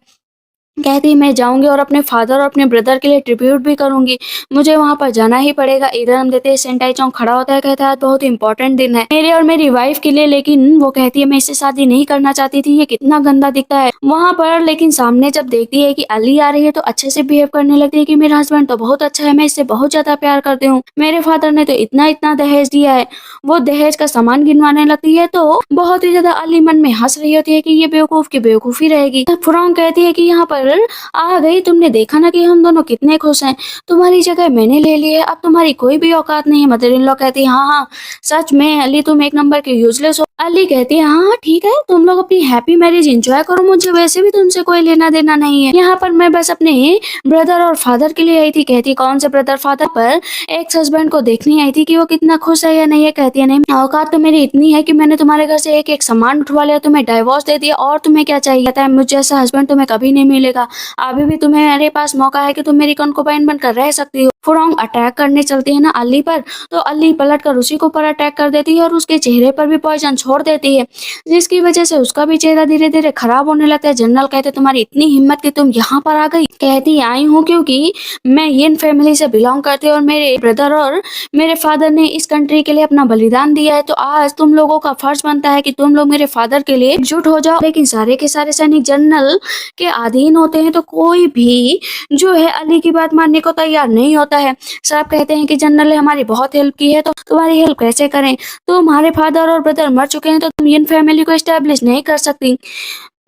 कहती मैं जाऊंगी और अपने फादर और अपने ब्रदर के लिए ट्रिब्यूट भी करूंगी, मुझे वहां पर जाना ही पड़ेगा। इधर हम देते हैं सेन टाइचोंग खड़ा होता है, कहता है बहुत इंपॉर्टेंट दिन है मेरे और मेरी वाइफ के लिए, लेकिन वो कहती है मैं इससे शादी नहीं करना चाहती थी, ये कितना गंदा दिखता है वहां पर। लेकिन सामने जब देखती है कि अली आ रही है तो अच्छे से बिहेव करने लगती है कि मेरा हस्बैंड तो बहुत अच्छा है, मैं इससे बहुत ज्यादा प्यार करती हूँ, मेरे फादर ने तो इतना इतना दहेज दिया है। वो दहेज का सामान गिनवाने लगती है तो बहुत ही ज्यादा अली मन में हंस रही होती है कि ये बेवकूफ की बेवकूफी रहेगी। फुरोंग कहती है कि यहाँ पर आ गई, तुमने देखा ना कि हम दोनों कितने खुश हैं, तुम्हारी जगह मैंने ले ली है, अब तुम्हारी कोई भी औकात नहीं है। मदर इन लॉ कहती है हाँ हाँ सच में अली तुम एक नंबर के यूजलेस हो। अली कहती है हाँ हाँ ठीक है, तुम लोग अपनी हैप्पी मैरिज एंजॉय करो, मुझे वैसे भी तुमसे कोई लेना देना नहीं है, यहाँ पर मैं बस अपने ब्रदर और फादर के लिए आई थी। कहती कौन से ब्रदर फादर, पर एक्स हस्बैंड को देखने आई थी कि वो कितना खुश है या नहीं है। कहती है नहीं औकात तो मेरी इतनी है कि मैंने तुम्हारे घर से एक एक सामान उठवा लिया, तुम्हें डाइवोर्स दे दिया, और तुम्हें क्या चाहिए। कहता है मुझे ऐसा हस्बैंड तुम्हें कभी नहीं मिलेगा। मिलेगा। अभी भी तुम्हारे पास मौका है कि तुम मेरी कंकुबाइन बनकर रह सकती हो। फुरोंग अटैक करने चलती है ना अली पर, तो अली पलट कर उसी के ऊपर अटैक कर देती है और उसके चेहरे पर भी पॉइजन छोड़ देती है, जिसकी वजह से उसका भी चेहरा धीरे धीरे खराब होने लगता है। जनरल कहते तुम्हारी इतनी हिम्मत कि तुम यहाँ पर आ गई। कहती आई हूँ क्योंकि मैं यिन फैमिली से बिलोंग करती हूँ और मेरे ब्रदर और मेरे फादर ने इस कंट्री के लिए अपना बलिदान दिया है, तो आज तुम लोगों का फर्ज बनता है कि तुम लोग मेरे फादर के लिए एकजुट हो जाओ। लेकिन सारे के सारे सैनिक जनरल के अधीन होते हैं, तो कोई भी जो है अली की बात मानने को तैयार नहीं होता है। सब कहते हैं कि जनरल ने हमारी बहुत हेल्प की है, तो तुम्हारी हेल्प कैसे करें? तुम्हारे फादर और ब्रदर मर चुके हैं, तो तुम यिन फैमिली को एस्टेब्लिश नहीं कर सकती।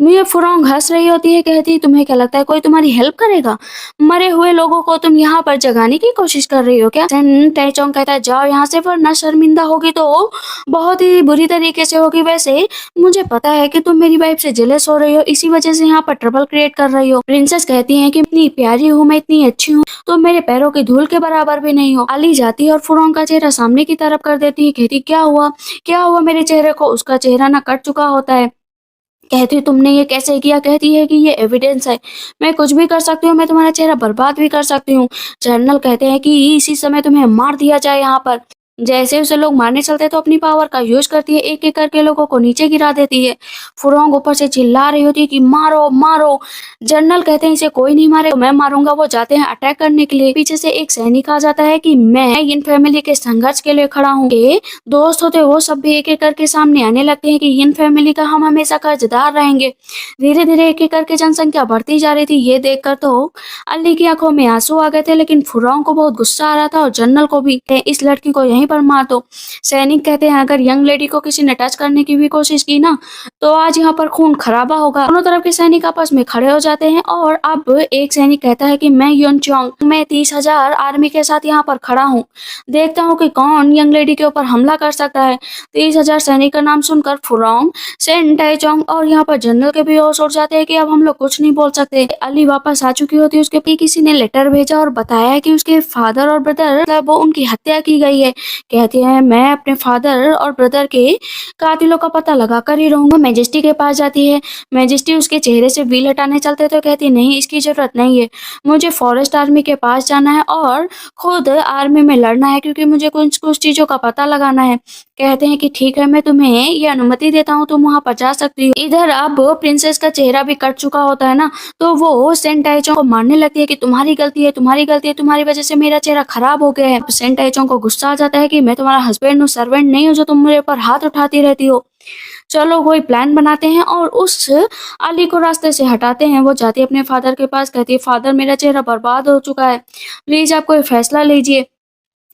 ये फुरोंग हंस रही होती है, कहती तुम्हें क्या लगता है कोई तुम्हारी हेल्प करेगा? मरे हुए लोगों को तुम यहाँ पर जगाने की कोशिश कर रही हो क्या? सन टैचोंग कहता है जाओ यहाँ से, वरना शर्मिंदा होगी तो बहुत ही बुरी तरीके से होगी। वैसे मुझे पता है कि तुम मेरी वाइफ से जेलस हो रही हो, इसी वजह से यहाँ पर ट्रबल क्रिएट कर रही हो। प्रिंसेस कहती है कि इतनी प्यारी हूँ मैं, इतनी अच्छी हूँ, तो मेरे पैरों की धूल के बराबर भी नहीं हो। अली जाती है और फुरोंग का चेहरा सामने की तरफ कर देती है, कहती क्या हुआ, क्या हुआ मेरे चेहरे को? उसका चेहरा ना कट चुका होता है। कहती तुमने ये कैसे किया? कहती है कि ये एविडेंस है, मैं कुछ भी कर सकती हूँ, मैं तुम्हारा चेहरा बर्बाद भी कर सकती हूँ। जनरल कहते हैं कि इसी समय तुम्हें मार दिया जाए यहाँ पर। जैसे उसे लोग मारने चलते हैं तो अपनी पावर का यूज करती है, एक एक करके लोगों को नीचे गिरा देती है। फुरोंग ऊपर से चिल्ला रही होती है कि मारो मारो। जनरल कहते हैं इसे कोई नहीं मारे, मैं मारूंगा। वो जाते हैं अटैक करने के लिए, पीछे से एक सैनिक आ जाता है कि मैं इन फैमिली के संघर्ष के लिए खड़ा हूँ। के दोस्त होते वो सब भी एक एक करके सामने आने लगते हैं कि इन फैमिली का हम हमेशा कर्जदार रहेंगे। धीरे धीरे एक एक करके जनसंख्या बढ़ती जा रही थी। ये देखकर तो अली की आंखों में आंसू आ गए थे, लेकिन फुरोंग को बहुत गुस्सा आ रहा था और जनरल को भी। इस लड़की को यहीं पर मार दो। सैनिक कहते हैं अगर यंग लेडी को किसी ने टच करने की भी कोशिश की ना, तो आज यहाँ पर खून खराबा होगा। दोनों तरफ के सैनिक आपस में खड़े हो जाते हैं और अब एक सैनिक कहता है कि मैं युन चोंग, मैं 30,000 आर्मी के साथ यहाँ पर खड़ा हूँ, देखता हूँ कि कौन यंग लेडी के ऊपर हमला कर सकता है। 30,000 सैनिक का नाम सुनकर फुरोंग, सेन टैचोंग और यहाँ पर जनरल के भी होश उड़ जाते हैं कि अब हम लोग कुछ नहीं बोल सकते। अली वापस आ चुकी होती है, उसके पीछे किसी ने लेटर भेजा और बताया कि उसके फादर और ब्रदर मतलब उनकी हत्या की गई है। कहती है मैं अपने फादर और ब्रदर के कातिलों का पता लगा कर ही रहूंगा। मैजेस्टी के पास जाती है, मैजेस्टी उसके चेहरे से व्हील हटाने चलते तो कहती नहीं इसकी जरूरत नहीं है, मुझे फॉरेस्ट आर्मी के पास जाना है और खुद आर्मी में लड़ना है, क्योंकि मुझे कुछ कुछ चीजों का पता लगाना है। कहते हैं कि ठीक है मैं तुम्हें ये अनुमति देता हूँ, तुम वहां पर जा सकती हो। इधर अब प्रिंसेस का चेहरा भी कट चुका होता है ना, तो वो सेन टाइचोंग को मारने लगती है कि तुम्हारी गलती है, तुम्हारी गलती है, तुम्हारी वजह से मेरा चेहरा खराब हो गया है। सेन टाइचोंग को गुस्सा आ जाता है कि मैं तुम्हारा हस्बैंड हूँ, सर्वेंट नहीं हूँ जो तुम मेरे ऊपर हाथ उठाती रहती हो। चलो कोई प्लान बनाते हैं और उस अली को रास्ते से हटाते हैं। वो जाती है अपने फादर के पास, कहती है फादर मेरा चेहरा बर्बाद हो चुका है, प्लीज आप कोई फैसला लीजिए।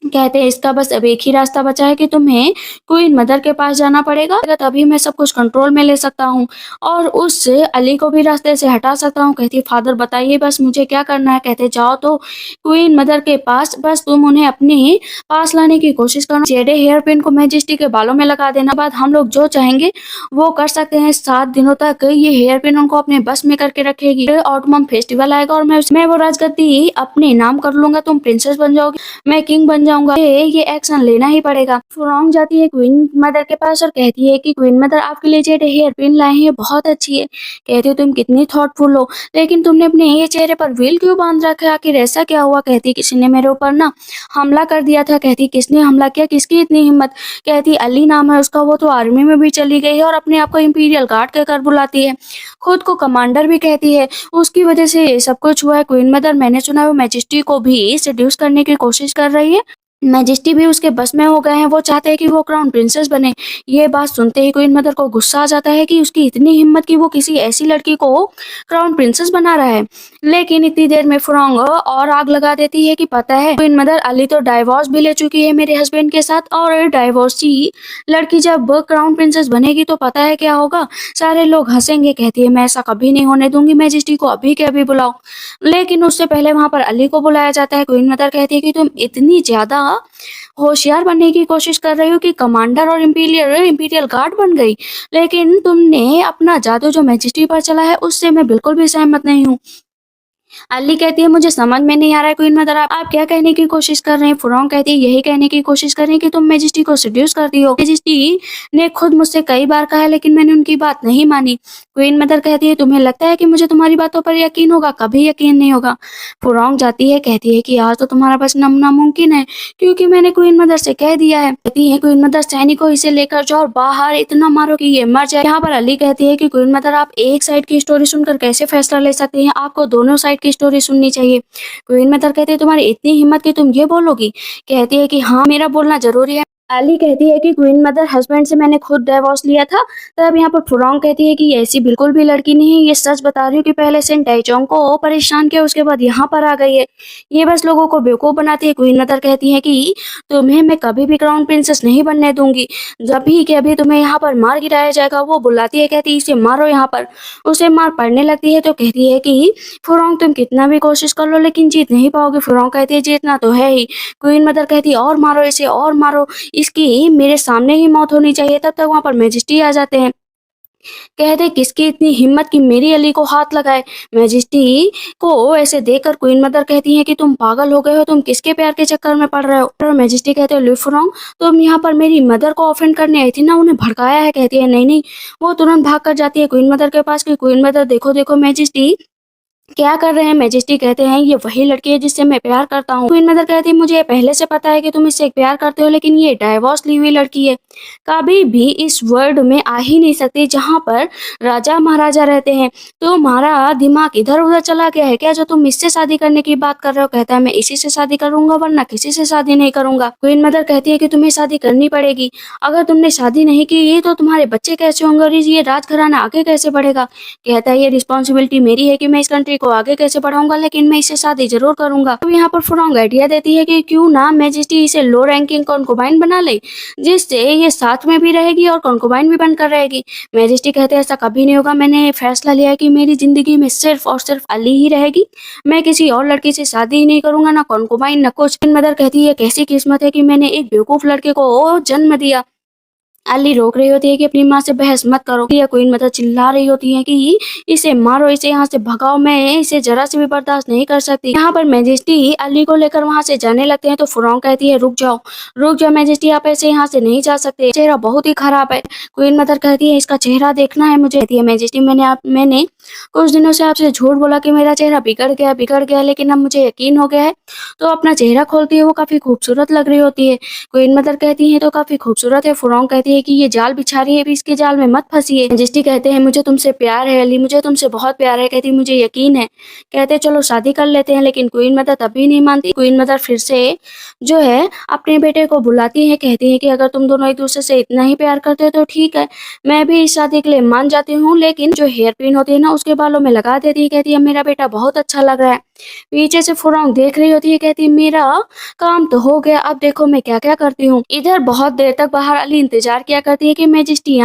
कहते हैं इसका बस अब एक ही रास्ता बचा है कि तुम्हें क्वीन मदर के पास जाना पड़ेगा, तभी मैं सब कुछ कंट्रोल में ले सकता हूँ और उस अली को भी रास्ते से हटा सकता हूँ। कहती है फादर बताइए बस मुझे क्या करना है। कहते जाओ तो क्वीन मदर के पास, बस तुम उन्हें अपने पास लाने की कोशिश करना। जेडे हेयर पिन को मैजेस्टी के बालों में लगा देना, बाद हम लोग जो चाहेंगे वो कर सकते हैं। 7 दिनों तक ये हेयर पिन उनको अपने बस में करके रखेगी। ऑटमम फेस्टिवल आएगा और मैं वो राजगद्दी अपने नाम कर लूंगा, तुम प्रिंसेस बन जाओगी, मैं किंग बन जाऊंगा। ये एक्शन लेना ही पड़ेगा। फुरोंग जाती है क्वीन मदर के पास और कहती है कि क्वीन मदर आपके लिए जेड हेयर पिन लाए हैं, बहुत अच्छी है। कहती है तुम कितनी थॉटफुल हो, लेकिन तुमने अपने ये चेहरे पर व्हील क्यों बांध रखा है, आखिर ऐसा क्या हुआ? कहती किसी ने मेरे ऊपर ना हमला कर दिया था। कहती किसने हमला किया, किसकी इतनी हिम्मत? कहती अली नाम है उसका, वो तो आर्मी में भी चली गई है और अपने आप को इंपीरियल गार्ड कहकर बुलाती है, खुद को कमांडर भी कहती है, उसकी वजह से ये सब कुछ हुआ है। क्वीन मदर मैंने सुना है वो मैजेस्टी को भी सेड्यूस करने की कोशिश कर रही है, मैजेस्टी भी उसके बस में हो गए हैं, वो चाहते हैं कि वो क्राउन प्रिंसेस बने। ये बात सुनते ही क्वीन मदर को गुस्सा आ जाता है कि उसकी इतनी हिम्मत कि वो किसी ऐसी लड़की को क्राउन प्रिंसेस बना रहा है। लेकिन इतनी देर में फुरोंग और आग लगा देती है कि पता है क्वीन मदर अली तो डाइवोर्स भी ले चुकी है मेरे हस्बैंड के साथ, और डाइवोर्सी लड़की जब क्राउन प्रिंसेस बनेगी तो पता है क्या होगा, सारे लोग हंसेंगे। कहती है मैं ऐसा कभी नहीं होने दूंगी, मैजेस्टी को अभी के अभी बुलाओ। लेकिन उससे पहले वहां पर अली को बुलाया जाता है। क्वीन मदर कहती है कि तुम इतनी ज्यादा होशियार बनने की कोशिश कर रही हो कि कमांडर और इंपीरियल गार्ड बन गई, लेकिन तुमने अपना जादू जो मैजेस्टी पर चला है उससे मैं बिल्कुल भी सहमत नहीं हूँ। अली कहती है मुझे समझ में नहीं आ रहा है क्वीन मदर आप क्या कहने की कोशिश कर रहे हैं। फुरोंग कहती है यही कहने की कोशिश कर रही है कि तुम मेजेस्टी को सेड्यूस करती हो। मेजेस्टी ने खुद मुझसे कई बार कहा है लेकिन मैंने उनकी बात नहीं मानी। क्वीन मदर कहती है तुम्हें लगता है कि मुझे तुम्हारी बातों पर यकीन होगा, कभी यकीन नहीं होगा। फुरोंग जाती है कहती है कि आज तो तुम्हारा बस नामुमकिन है क्योंकि मैंने क्वीन मदर से कह दिया है। कहती है क्वीन मदर सैनिकों इसे लेकर जाओ और बाहर इतना मारो कि ये मर जाए। यहाँ पर अली कहती है कि क्वीन मदर आप एक साइड की स्टोरी सुनकर कैसे फैसला ले सकती हैं, आपको दोनों साइड की स्टोरी सुननी चाहिए। क्वीन मदर कहती है तुम्हारी इतनी हिम्मत कि तुम ये बोलोगी। कहती है कि हाँ मेरा बोलना जरूरी है। अली कहती है कि क्वीन मदर हस्बैंड से मैंने खुद डिवोर्स लिया था। तब यहाँ पर फुरोंग कहती है कि ये ऐसी बिल्कुल भी लड़की नहीं है, ये सच बता रही हूँ कि पहले से टाइचोंग को परेशान किया उसके बाद यहाँ पर आ गई है, ये बस लोगों को बेवकूफ बनाती है। क्वीन मदर कहती है कि तुम्हें मैं कभी भी क्राउन प्रिंसेस नहीं बनने दूंगी, जब भी कि अभी तुम्हें यहाँ पर मार गिराया जाएगा। वो बुलाती है कहती है इसे मारो यहाँ पर। उसे मार पड़ने लगती है तो कहती है कि फुरोंग तुम कितना भी कोशिश कर लो लेकिन जीत नहीं पाओगे। फुरोंग कहती है जीतना तो है ही। क्वीन मदर कहती है और मारो इसे और मारो, इसकी मेरे सामने ही मौत होनी चाहिए। तब तक वहां पर मैजेस्टी आ जाते हैं। कहते किसकी इतनी हिम्मत कि मेरी अली को हाथ लगाए। मैजेस्टी को ऐसे देखकर क्वीन मदर कहती है कि तुम पागल हो गए हो, तुम किसके प्यार के चक्कर में पड़ रहे हो। और मैजेस्टी कहते हो लुफ्रोंग तुम यहाँ पर मेरी मदर को ऑफेंड करने आई थी ना, उन्हें भड़काया है। कहती है नहीं नहीं। वो तुरंत भाग कर जाती है क्वीन मदर के पास कि क्वीन मदर देखो देखो मैजेस्टी क्या कर रहे हैं। मैजेस्टी कहते हैं ये वही लड़की है जिससे मैं प्यार करता हूँ। क्वीन मदर कहती है मुझे पहले से पता है कि तुम इससे प्यार करते हो लेकिन ये डाइवोर्स ली हुई लड़की है, कभी भी इस वर्ल्ड में आ ही नहीं सकती जहाँ पर राजा महाराजा रहते हैं। तो तुम्हारा दिमाग इधर उधर चला गया है क्या जो तुम इससे शादी करने की बात कर रहे हो। कहता है मैं इसी से शादी करूंगा वरना किसी से शादी नहीं करूंगा। क्वीन मदर कहती है कि तुम्हें शादी करनी पड़ेगी, अगर तुमने शादी नहीं की ये तो तुम्हारे बच्चे कैसे होंगे और ये राजघराना आगे कैसे बढ़ेगा। कहता है ये रिस्पॉन्सिबिलिटी मेरी है कि मैं इस कंट्री को आगे कैसे बढ़ाऊंगा लेकिन मैं इससे शादी जरूर करूंगा। अब यहाँ पर फुरोंग आइडिया देती है कि क्यों ना मैजेस्टी इसे लो रैंकिंग कॉन्कुबाइन बना ले जिससे ये साथ में भी रहेगी और कॉन्कुबाइन भी बनकर रहेगी। मैजेस्टी कहते हैं ऐसा कभी नहीं होगा, मैंने फैसला लिया है कि मेरी जिंदगी में सिर्फ और सिर्फ अली ही रहेगी, मैं किसी और लड़की से शादी ही नहीं करूंगा, ना कॉन्कुबाइन ना कुछ। मदर कहती है कैसी किस्मत है कि मैंने एक बेवकूफ लड़के को जन्म दिया। अली रोक रही होती है कि अपनी माँ से बहस मत करो। या क्वीन मदर चिल्ला रही होती है कि इसे मारो, इसे यहाँ से भगाओ, मैं इसे जरा से भी बर्दाश्त नहीं कर सकती। यहाँ पर मैजेस्टी अली को लेकर वहाँ से जाने लगते हैं तो फुरोंग कहती है रुक जाओ रुक जाओ मैजेस्टी, आप ऐसे यहाँ से नहीं जा सकते, चेहरा बहुत ही खराब है। क्वीन मदर कहती है इसका चेहरा देखना है मुझे। कहती है मैजेस्टी मैंने कुछ दिनों से आपसे झूठ बोला कि मेरा चेहरा बिगड़ गया लेकिन अब मुझे यकीन हो गया है। तो अपना चेहरा खोलती है, वो काफी खूबसूरत लग रही होती है। क्वीन मदर कहती है तो काफी खूबसूरत है। फुरोंग कहती है कि ये जाल बिछा रही है, भी इसके जाल में मत फंसिए। मैजेस्टी कहते हैं मुझे तुमसे प्यार है अली, मुझे तुमसे बहुत प्यार है। कहती मुझे यकीन है। कहते चलो शादी कर लेते हैं लेकिन क्वीन मदर तभी नहीं मानती। क्वीन मदर फिर से जो है अपने बेटे को बुलाती है, कहती है कि अगर तुम दोनों एक दूसरे से इतना ही प्यार करते हो तो ठीक है, मैं भी इस शादी के लिए मान जाती हूँ, लेकिन जो हेयर पिन होती है ना उसके बालों में लगा देती है। कहती है मेरा बेटा बहुत अच्छा लग रहा है। पीछे से फुरोंग देख रही होती है, कहती मेरा काम तो हो गया, अब देखो मैं क्या क्या करती हूँ। इधर बहुत देर तक बाहर अली इंतजार किया करती है कि मैजेस्टी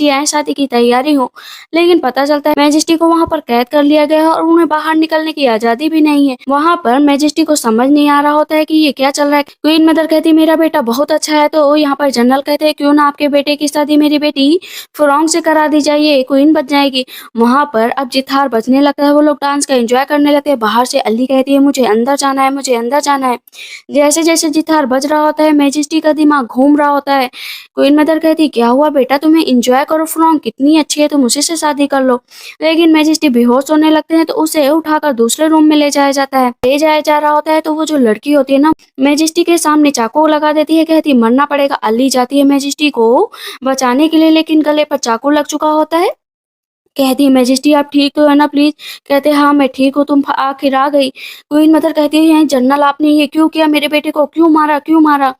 आए, शादी की तैयारी हो, लेकिन पता चलता है मैजेस्टी को वहाँ पर कैद कर लिया गया है और उन्हें बाहर निकलने की आजादी भी नहीं है। वहाँ पर मैजेस्टी को समझ नहीं आ रहा होता है कि ये क्या चल रहा है। क्वीन मदर कहती मेरा बेटा बहुत अच्छा है। तो यहाँ पर जनरल कहते हैं क्यों ना आपके बेटे की शादी मेरी बेटी फुरोंग से करा दी जाए, ये क्वीन बच जाएगी। वहाँ पर अब जितार बजने लगता है, वो लोग डांस का एंजॉय करने लगते हैं। बाहर से अली कहती है मुझे अंदर जाना है, मुझे अंदर जाना है। जैसे जैसे जितार बज रहा होता है मैजेस्टी का दिमाग घूम रहा होता है। क्वीन मदर कहती क्या हुआ बेटा, तुम्हें एंजॉय करो, फुरोंग कितनी अच्छी है, तुम उसी से शादी कर लो। लेकिन मैजेस्टी बेहोश होने लगते हैं तो उसे उठाकर दूसरे रूम में ले जाया जाता है। ले जाया जा रहा होता है तो वो जो लड़की होती है ना मैजेस्टी के सामने चाकू लगा देती है, कहती मरना पड़ेगा। अली जाती है मैजेस्टी को बचाने के लिए लेकिन गले पर चाकू लग चुका होता है। कहती है मैजेस्टी आप ठीक तो है ना प्लीज। कहते हाँ मैं ठीक हूँ, तुम आखिर आ गई। क्वीन मदर कहती है जनरल आपने ये क्यों किया, मेरे बेटे को क्यों मारा क्यों मारा।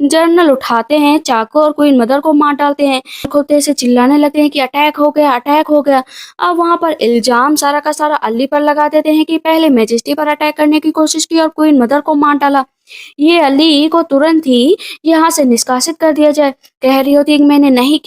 जनरल उठाते हैं चाकू और क्वीन मदर को मार डालते हैं। खोते से चिल्लाने लगते हैं कि अटैक हो गया अटैक हो गया। अब वहां पर इल्जाम सारा का सारा अली पर लगा देते हैं कि पहले मैजेस्टी पर अटैक करने की कोशिश की और क्वीन मदर को मार डाला। ये अली को तुरंत ही यहाँ से निष्कासित कर दिया जाए। कह रही होती है कि मैंने नहीं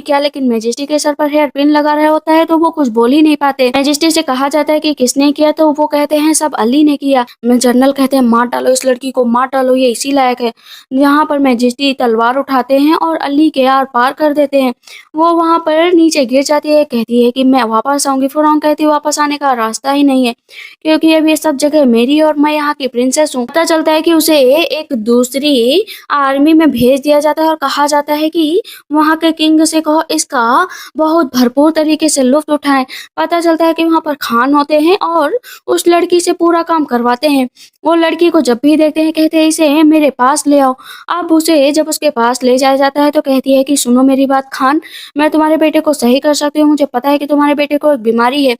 किया, लेकिन मैजेस्टी के सर पर हेयर पिन लगा रहा होता है तो वो कुछ बोल ही नहीं पाते। मैजेस्टी से कहा जाता है कि किसने किया, तो वो कहते हैं सब अली ने किया। जनरल कहते हैं मार डालो इस लड़की को, मार डालो, ये इसी लायक है। यहाँ पर मैजेस्टी तलवार उठाते हैं और अली के आर पार कर देते हैं। वो वहाँ पर नीचे गिर जाती है, कहती है कि मैं वापस आऊंगी। फिरौन कहती है वापस आने का रास्ता ही नहीं है, क्योंकि अब ये सब जगह मेरी और मैं यहाँ की प्रिंसेस हूँ। पता चलता है कि उसे एक दूसरी आर्मी में भेज दिया जाता है और कहा जाता है कि वहाँ के किंग से कहो इसका बहुत भरपूर तरीके से लुत्फ उठाएं। पता चलता है कि वहाँ पर खान होते हैं और उस लड़की से पूरा काम करवाते हैं। वो लड़की को जब भी देखते हैं कहते हैं इसे मेरे पास ले आओ। अब उसे जब उसके पास ले जाया जाता है तो कहती है कि सुनो मेरी बात खान, मैं तुम्हारे बेटे को सही कर सकती हूँ। मुझे पता है कि तुम्हारे बेटे को एक बीमारी है।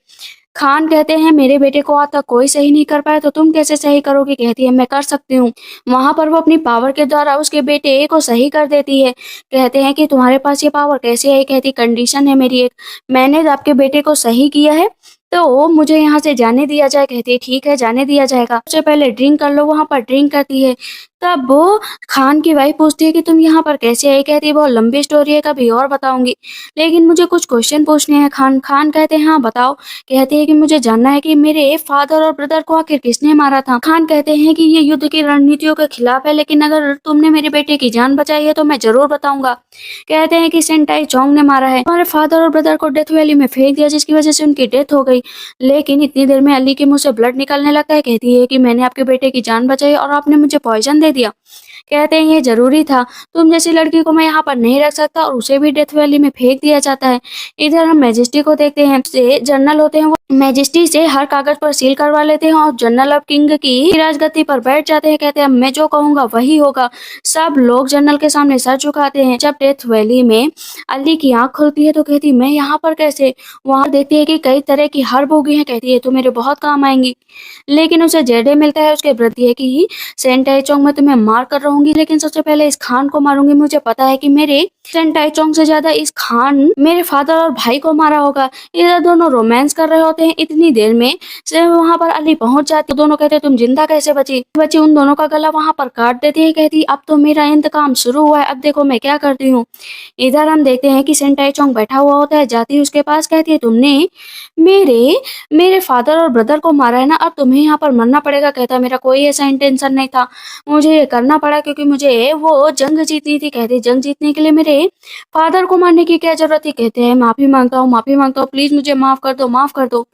खान कहते हैं मेरे बेटे को आज तक कोई सही नहीं कर पाया, तो तुम कैसे सही करोगी? कहती है मैं कर सकती हूँ। वहां पर वो अपनी पावर के द्वारा उसके बेटे को सही कर देती है। कहते हैं कि तुम्हारे पास ये पावर कैसे है? कहती कंडीशन है मेरी एक, मैंने आपके बेटे को सही किया है तो मुझे यहाँ से जाने दिया जाए। कहती है ठीक है जाने दिया जाएगा, सबसे पहले ड्रिंक कर लो। वहां पर ड्रिंक करती है। तब वो खान की वाइफ पूछती है कि तुम यहाँ पर कैसे आई? कहती है बहुत लंबी स्टोरी है, कभी और बताऊंगी, लेकिन मुझे कुछ क्वेश्चन पूछने हैं। खान कहते हैं हाँ बताओ। कहती है कि मुझे जानना है कि मेरे फादर और ब्रदर को आखिर किसने मारा था। खान कहते हैं कि ये युद्ध की रणनीतियों के खिलाफ है, लेकिन अगर तुमने मेरे बेटे की जान बचाई है तो मैं जरूर बताऊंगा। कहते हैं कि सेंटाई चोंग ने मारा है, हमारे फादर और ब्रदर को डेथ वैली में फेंक दिया, जिसकी वजह से उनकी डेथ हो गई। लेकिन इतनी देर में अली के मुंह से ब्लड निकलने लगता है। कहती है कि मैंने आपके बेटे की जान बचाई और आपने मुझे पॉइजन दे दिया। कहते हैं ये जरूरी था, तुम जैसी लड़की को मैं यहाँ पर नहीं रख सकता, और उसे भी डेथ वैली में फेंक दिया जाता है। इधर हम मैजेस्टी को देखते हैं, से जनरल होते हैं वो मैजेस्टी से हर कागज पर सील करवा लेते हैं और जनरल अब किंग की राजगद्दी पर बैठ जाते हैं। कहते हैं मैं जो कहूंगा वही होगा। सब लोग जनरल के सामने सर झुकाते हैं। जब डेथ वैली में अली की आंख खुलती है तो कहती मैं यहाँ पर कैसे? वहां देखती है कि कई तरह की हर बोगी हैं। कहती है तो मेरे बहुत काम आएंगी, लेकिन उसे जेडे मिलता है। उसके प्रति है कि सेंटाइचोंग में तुम्हें मार कर रहूंगी, लेकिन सबसे पहले इस खान को मारूंगी। मुझे पता है कि मेरे सेंटाइचोंग से ज्यादा इस खान मेरे फादर और भाई को मारा होगा। इधर दोनों रोमांस कर रहे होते हैं। इतनी देर में से वहां पर अली पहुंच जाती है। दोनों कहते हैं तुम जिंदा कैसे बची? बची उन दोनों का गला वहां पर काट देती है। कहती अब तो मेरा इंतकाम शुरू हुआ है, अब देखो मैं क्या करती हूँ। इधर हम देखते हैं कि सेंटाइचोंग बैठा हुआ होता है। जाती है उसके पास, कहती है तुमने मेरे मेरे फादर और ब्रदर को मारा है ना, अब तुम्हें यहाँ पर मरना पड़ेगा। कहता है मेरा कोई ऐसा इंटेंशन नहीं था, मुझे ये करना पड़ा क्योंकि मुझे वो जंग जीतनी थी। कहते जंग जीतने के लिए मेरे फादर को मारने की क्या जरूरत थी? कहते हैं माफी मांगता हूँ, प्लीज मुझे माफ कर दो, माफ कर दो।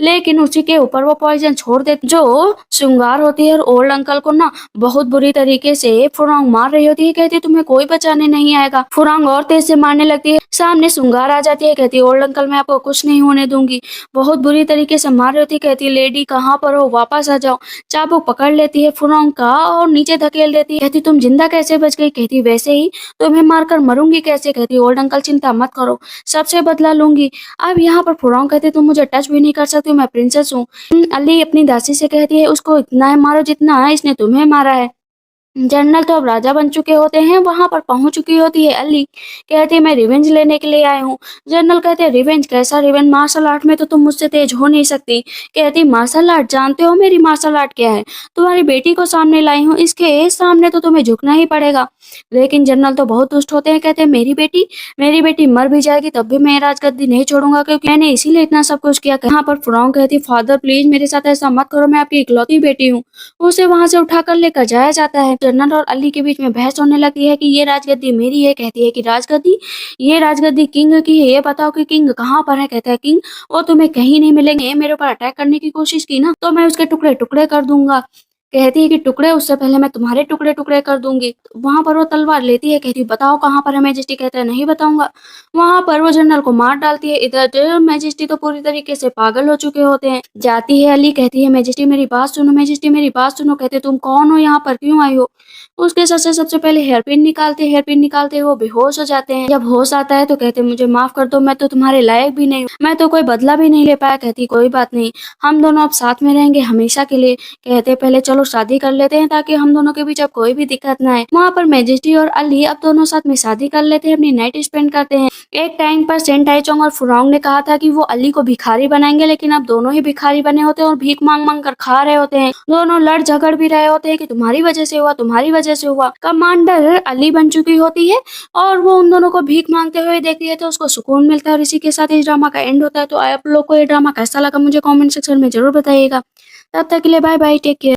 लेकिन उसी के ऊपर वो पॉइजन छोड़ दे। जो श्रृंगार होती है और ओल्ड अंकल को ना बहुत बुरी तरीके से फुरांग मार रही होती है। कहती तुम्हें कोई बचाने नहीं आएगा। फुरांग और तेज से मारने लगती है। सामने श्रृंगार आ जाती है। कहती ओल्ड अंकल मैं आपको कुछ नहीं होने दूंगी। बहुत बुरी तरीके से मार रही होती। कहती लेडी कहाँ पर हो, वापस आ जाओ। चाबुक पकड़ लेती है फुरांग का और नीचे धकेल देती है। कहती तुम जिंदा कैसे बच गई? कहती वैसे ही, तुम्हें मारकर मरूंगी कैसे? कहती ओल्ड अंकल चिंता मत करो, सबसे बदला लूंगी। अब यहाँ पर फुरांग कहती तुम मुझे टच भी नहीं कर सकती, मैं प्रिंसेस हूँ। अली अपनी दासी से कहती है उसको इतना मारो जितना इसने तुम्हें मारा है। जनरल तो अब राजा बन चुके होते हैं। वहां पर पहुंच चुकी होती है अली। कहती है मैं रिवेंज लेने के लिए आई हूँ। जनरल कहते हैं रिवेंज कैसा रिवेंज? मार्शल आर्ट में तो तुम मुझसे तेज हो नहीं सकती। कहती मार्शल आर्ट जानते हो मेरी मार्शल आर्ट क्या है? तुम्हारी बेटी को सामने लाई हूँ, इसके सामने तो तुम्हें झुकना ही पड़ेगा। लेकिन जनरल तो बहुत दुष्ट होते हैं। कहते हैं मेरी बेटी मर भी जाएगी तब भी मैं राजगद्दी नहीं छोड़ूंगा, क्योंकि मैंने इसीलिए इतना सब कुछ किया। यहाँ पर फुरांग कहती फादर प्लीज मेरे साथ ऐसा मत करो, मैं आपकी इकलौती बेटी हूँ। उसे वहां से उठाकर लेकर जाया जाता है। जनरल और अली के बीच में बहस होने लगती है कि ये राजगद्दी मेरी है। कहती है कि राजगद्दी, ये राजगद्दी किंग की है, ये बताओ कि किंग कहाँ पर है? कहता है किंग वो तुम्हें कहीं नहीं मिलेंगे। मेरे ऊपर अटैक करने की कोशिश की ना तो मैं उसके टुकड़े टुकड़े कर दूंगा। कहती है कि टुकड़े, उससे पहले मैं तुम्हारे टुकड़े टुकड़े कर दूंगी। वहां पर वो तलवार लेती है। कहती बताओ कहाँ पर है मैजेस्टी? कहता है नहीं बताऊंगा। वहां पर वो जनरल को मार डालती है। इधर मैजेस्टी तो पूरी तरीके से पागल हो चुके होते हैं। जाती है अली, कहती है मैजेस्टी मेरी बात सुनो, मैजेस्टी मेरी बात सुनो। कहते तुम कौन हो, यहाँ पर क्यों आई हो? उसके सर से सबसे पहले हेयरपिन निकालते वो बेहोश हो जाते हैं। जब होश आता है तो कहते मुझे माफ कर दो, मैं तो तुम्हारे लायक भी नहीं हूँ, मैं तो कोई बदला भी नहीं ले पाया। कहती कोई बात नहीं, हम दोनों अब साथ में रहेंगे हमेशा के लिए। कहते पहले चलो चलो शादी कर लेते हैं ताकि हम दोनों के बीच अब कोई भी दिक्कत ना आए। वहाँ पर मेजेस्टी और अली अब दोनों साथ में शादी कर लेते हैं, अपनी नाइट स्पेंड करते हैं। एक टाइम पर सेन टाइचोंग और फुरोंग ने कहा था कि वो अली को भिखारी बनाएंगे, लेकिन अब दोनों ही भिखारी बने होते हैं और भीख मांग मांग कर खा रहे होते हैं। दोनों लड़ झगड़ भी रहे होते हैं कि तुम्हारी वजह से हुआ, तुम्हारी वजह से हुआ। कमांडर अली बन चुकी होती है और वो उन दोनों को भीख मांगते हुए देखती है तो उसको सुकून मिलता है और इसी के साथ इस ड्रामा का एंड होता है। तो आप लोग को ये ड्रामा कैसा लगा मुझे कमेंट सेक्शन में जरूर बताइएगा। तब तक के लिए बाय बाय, टेक केयर।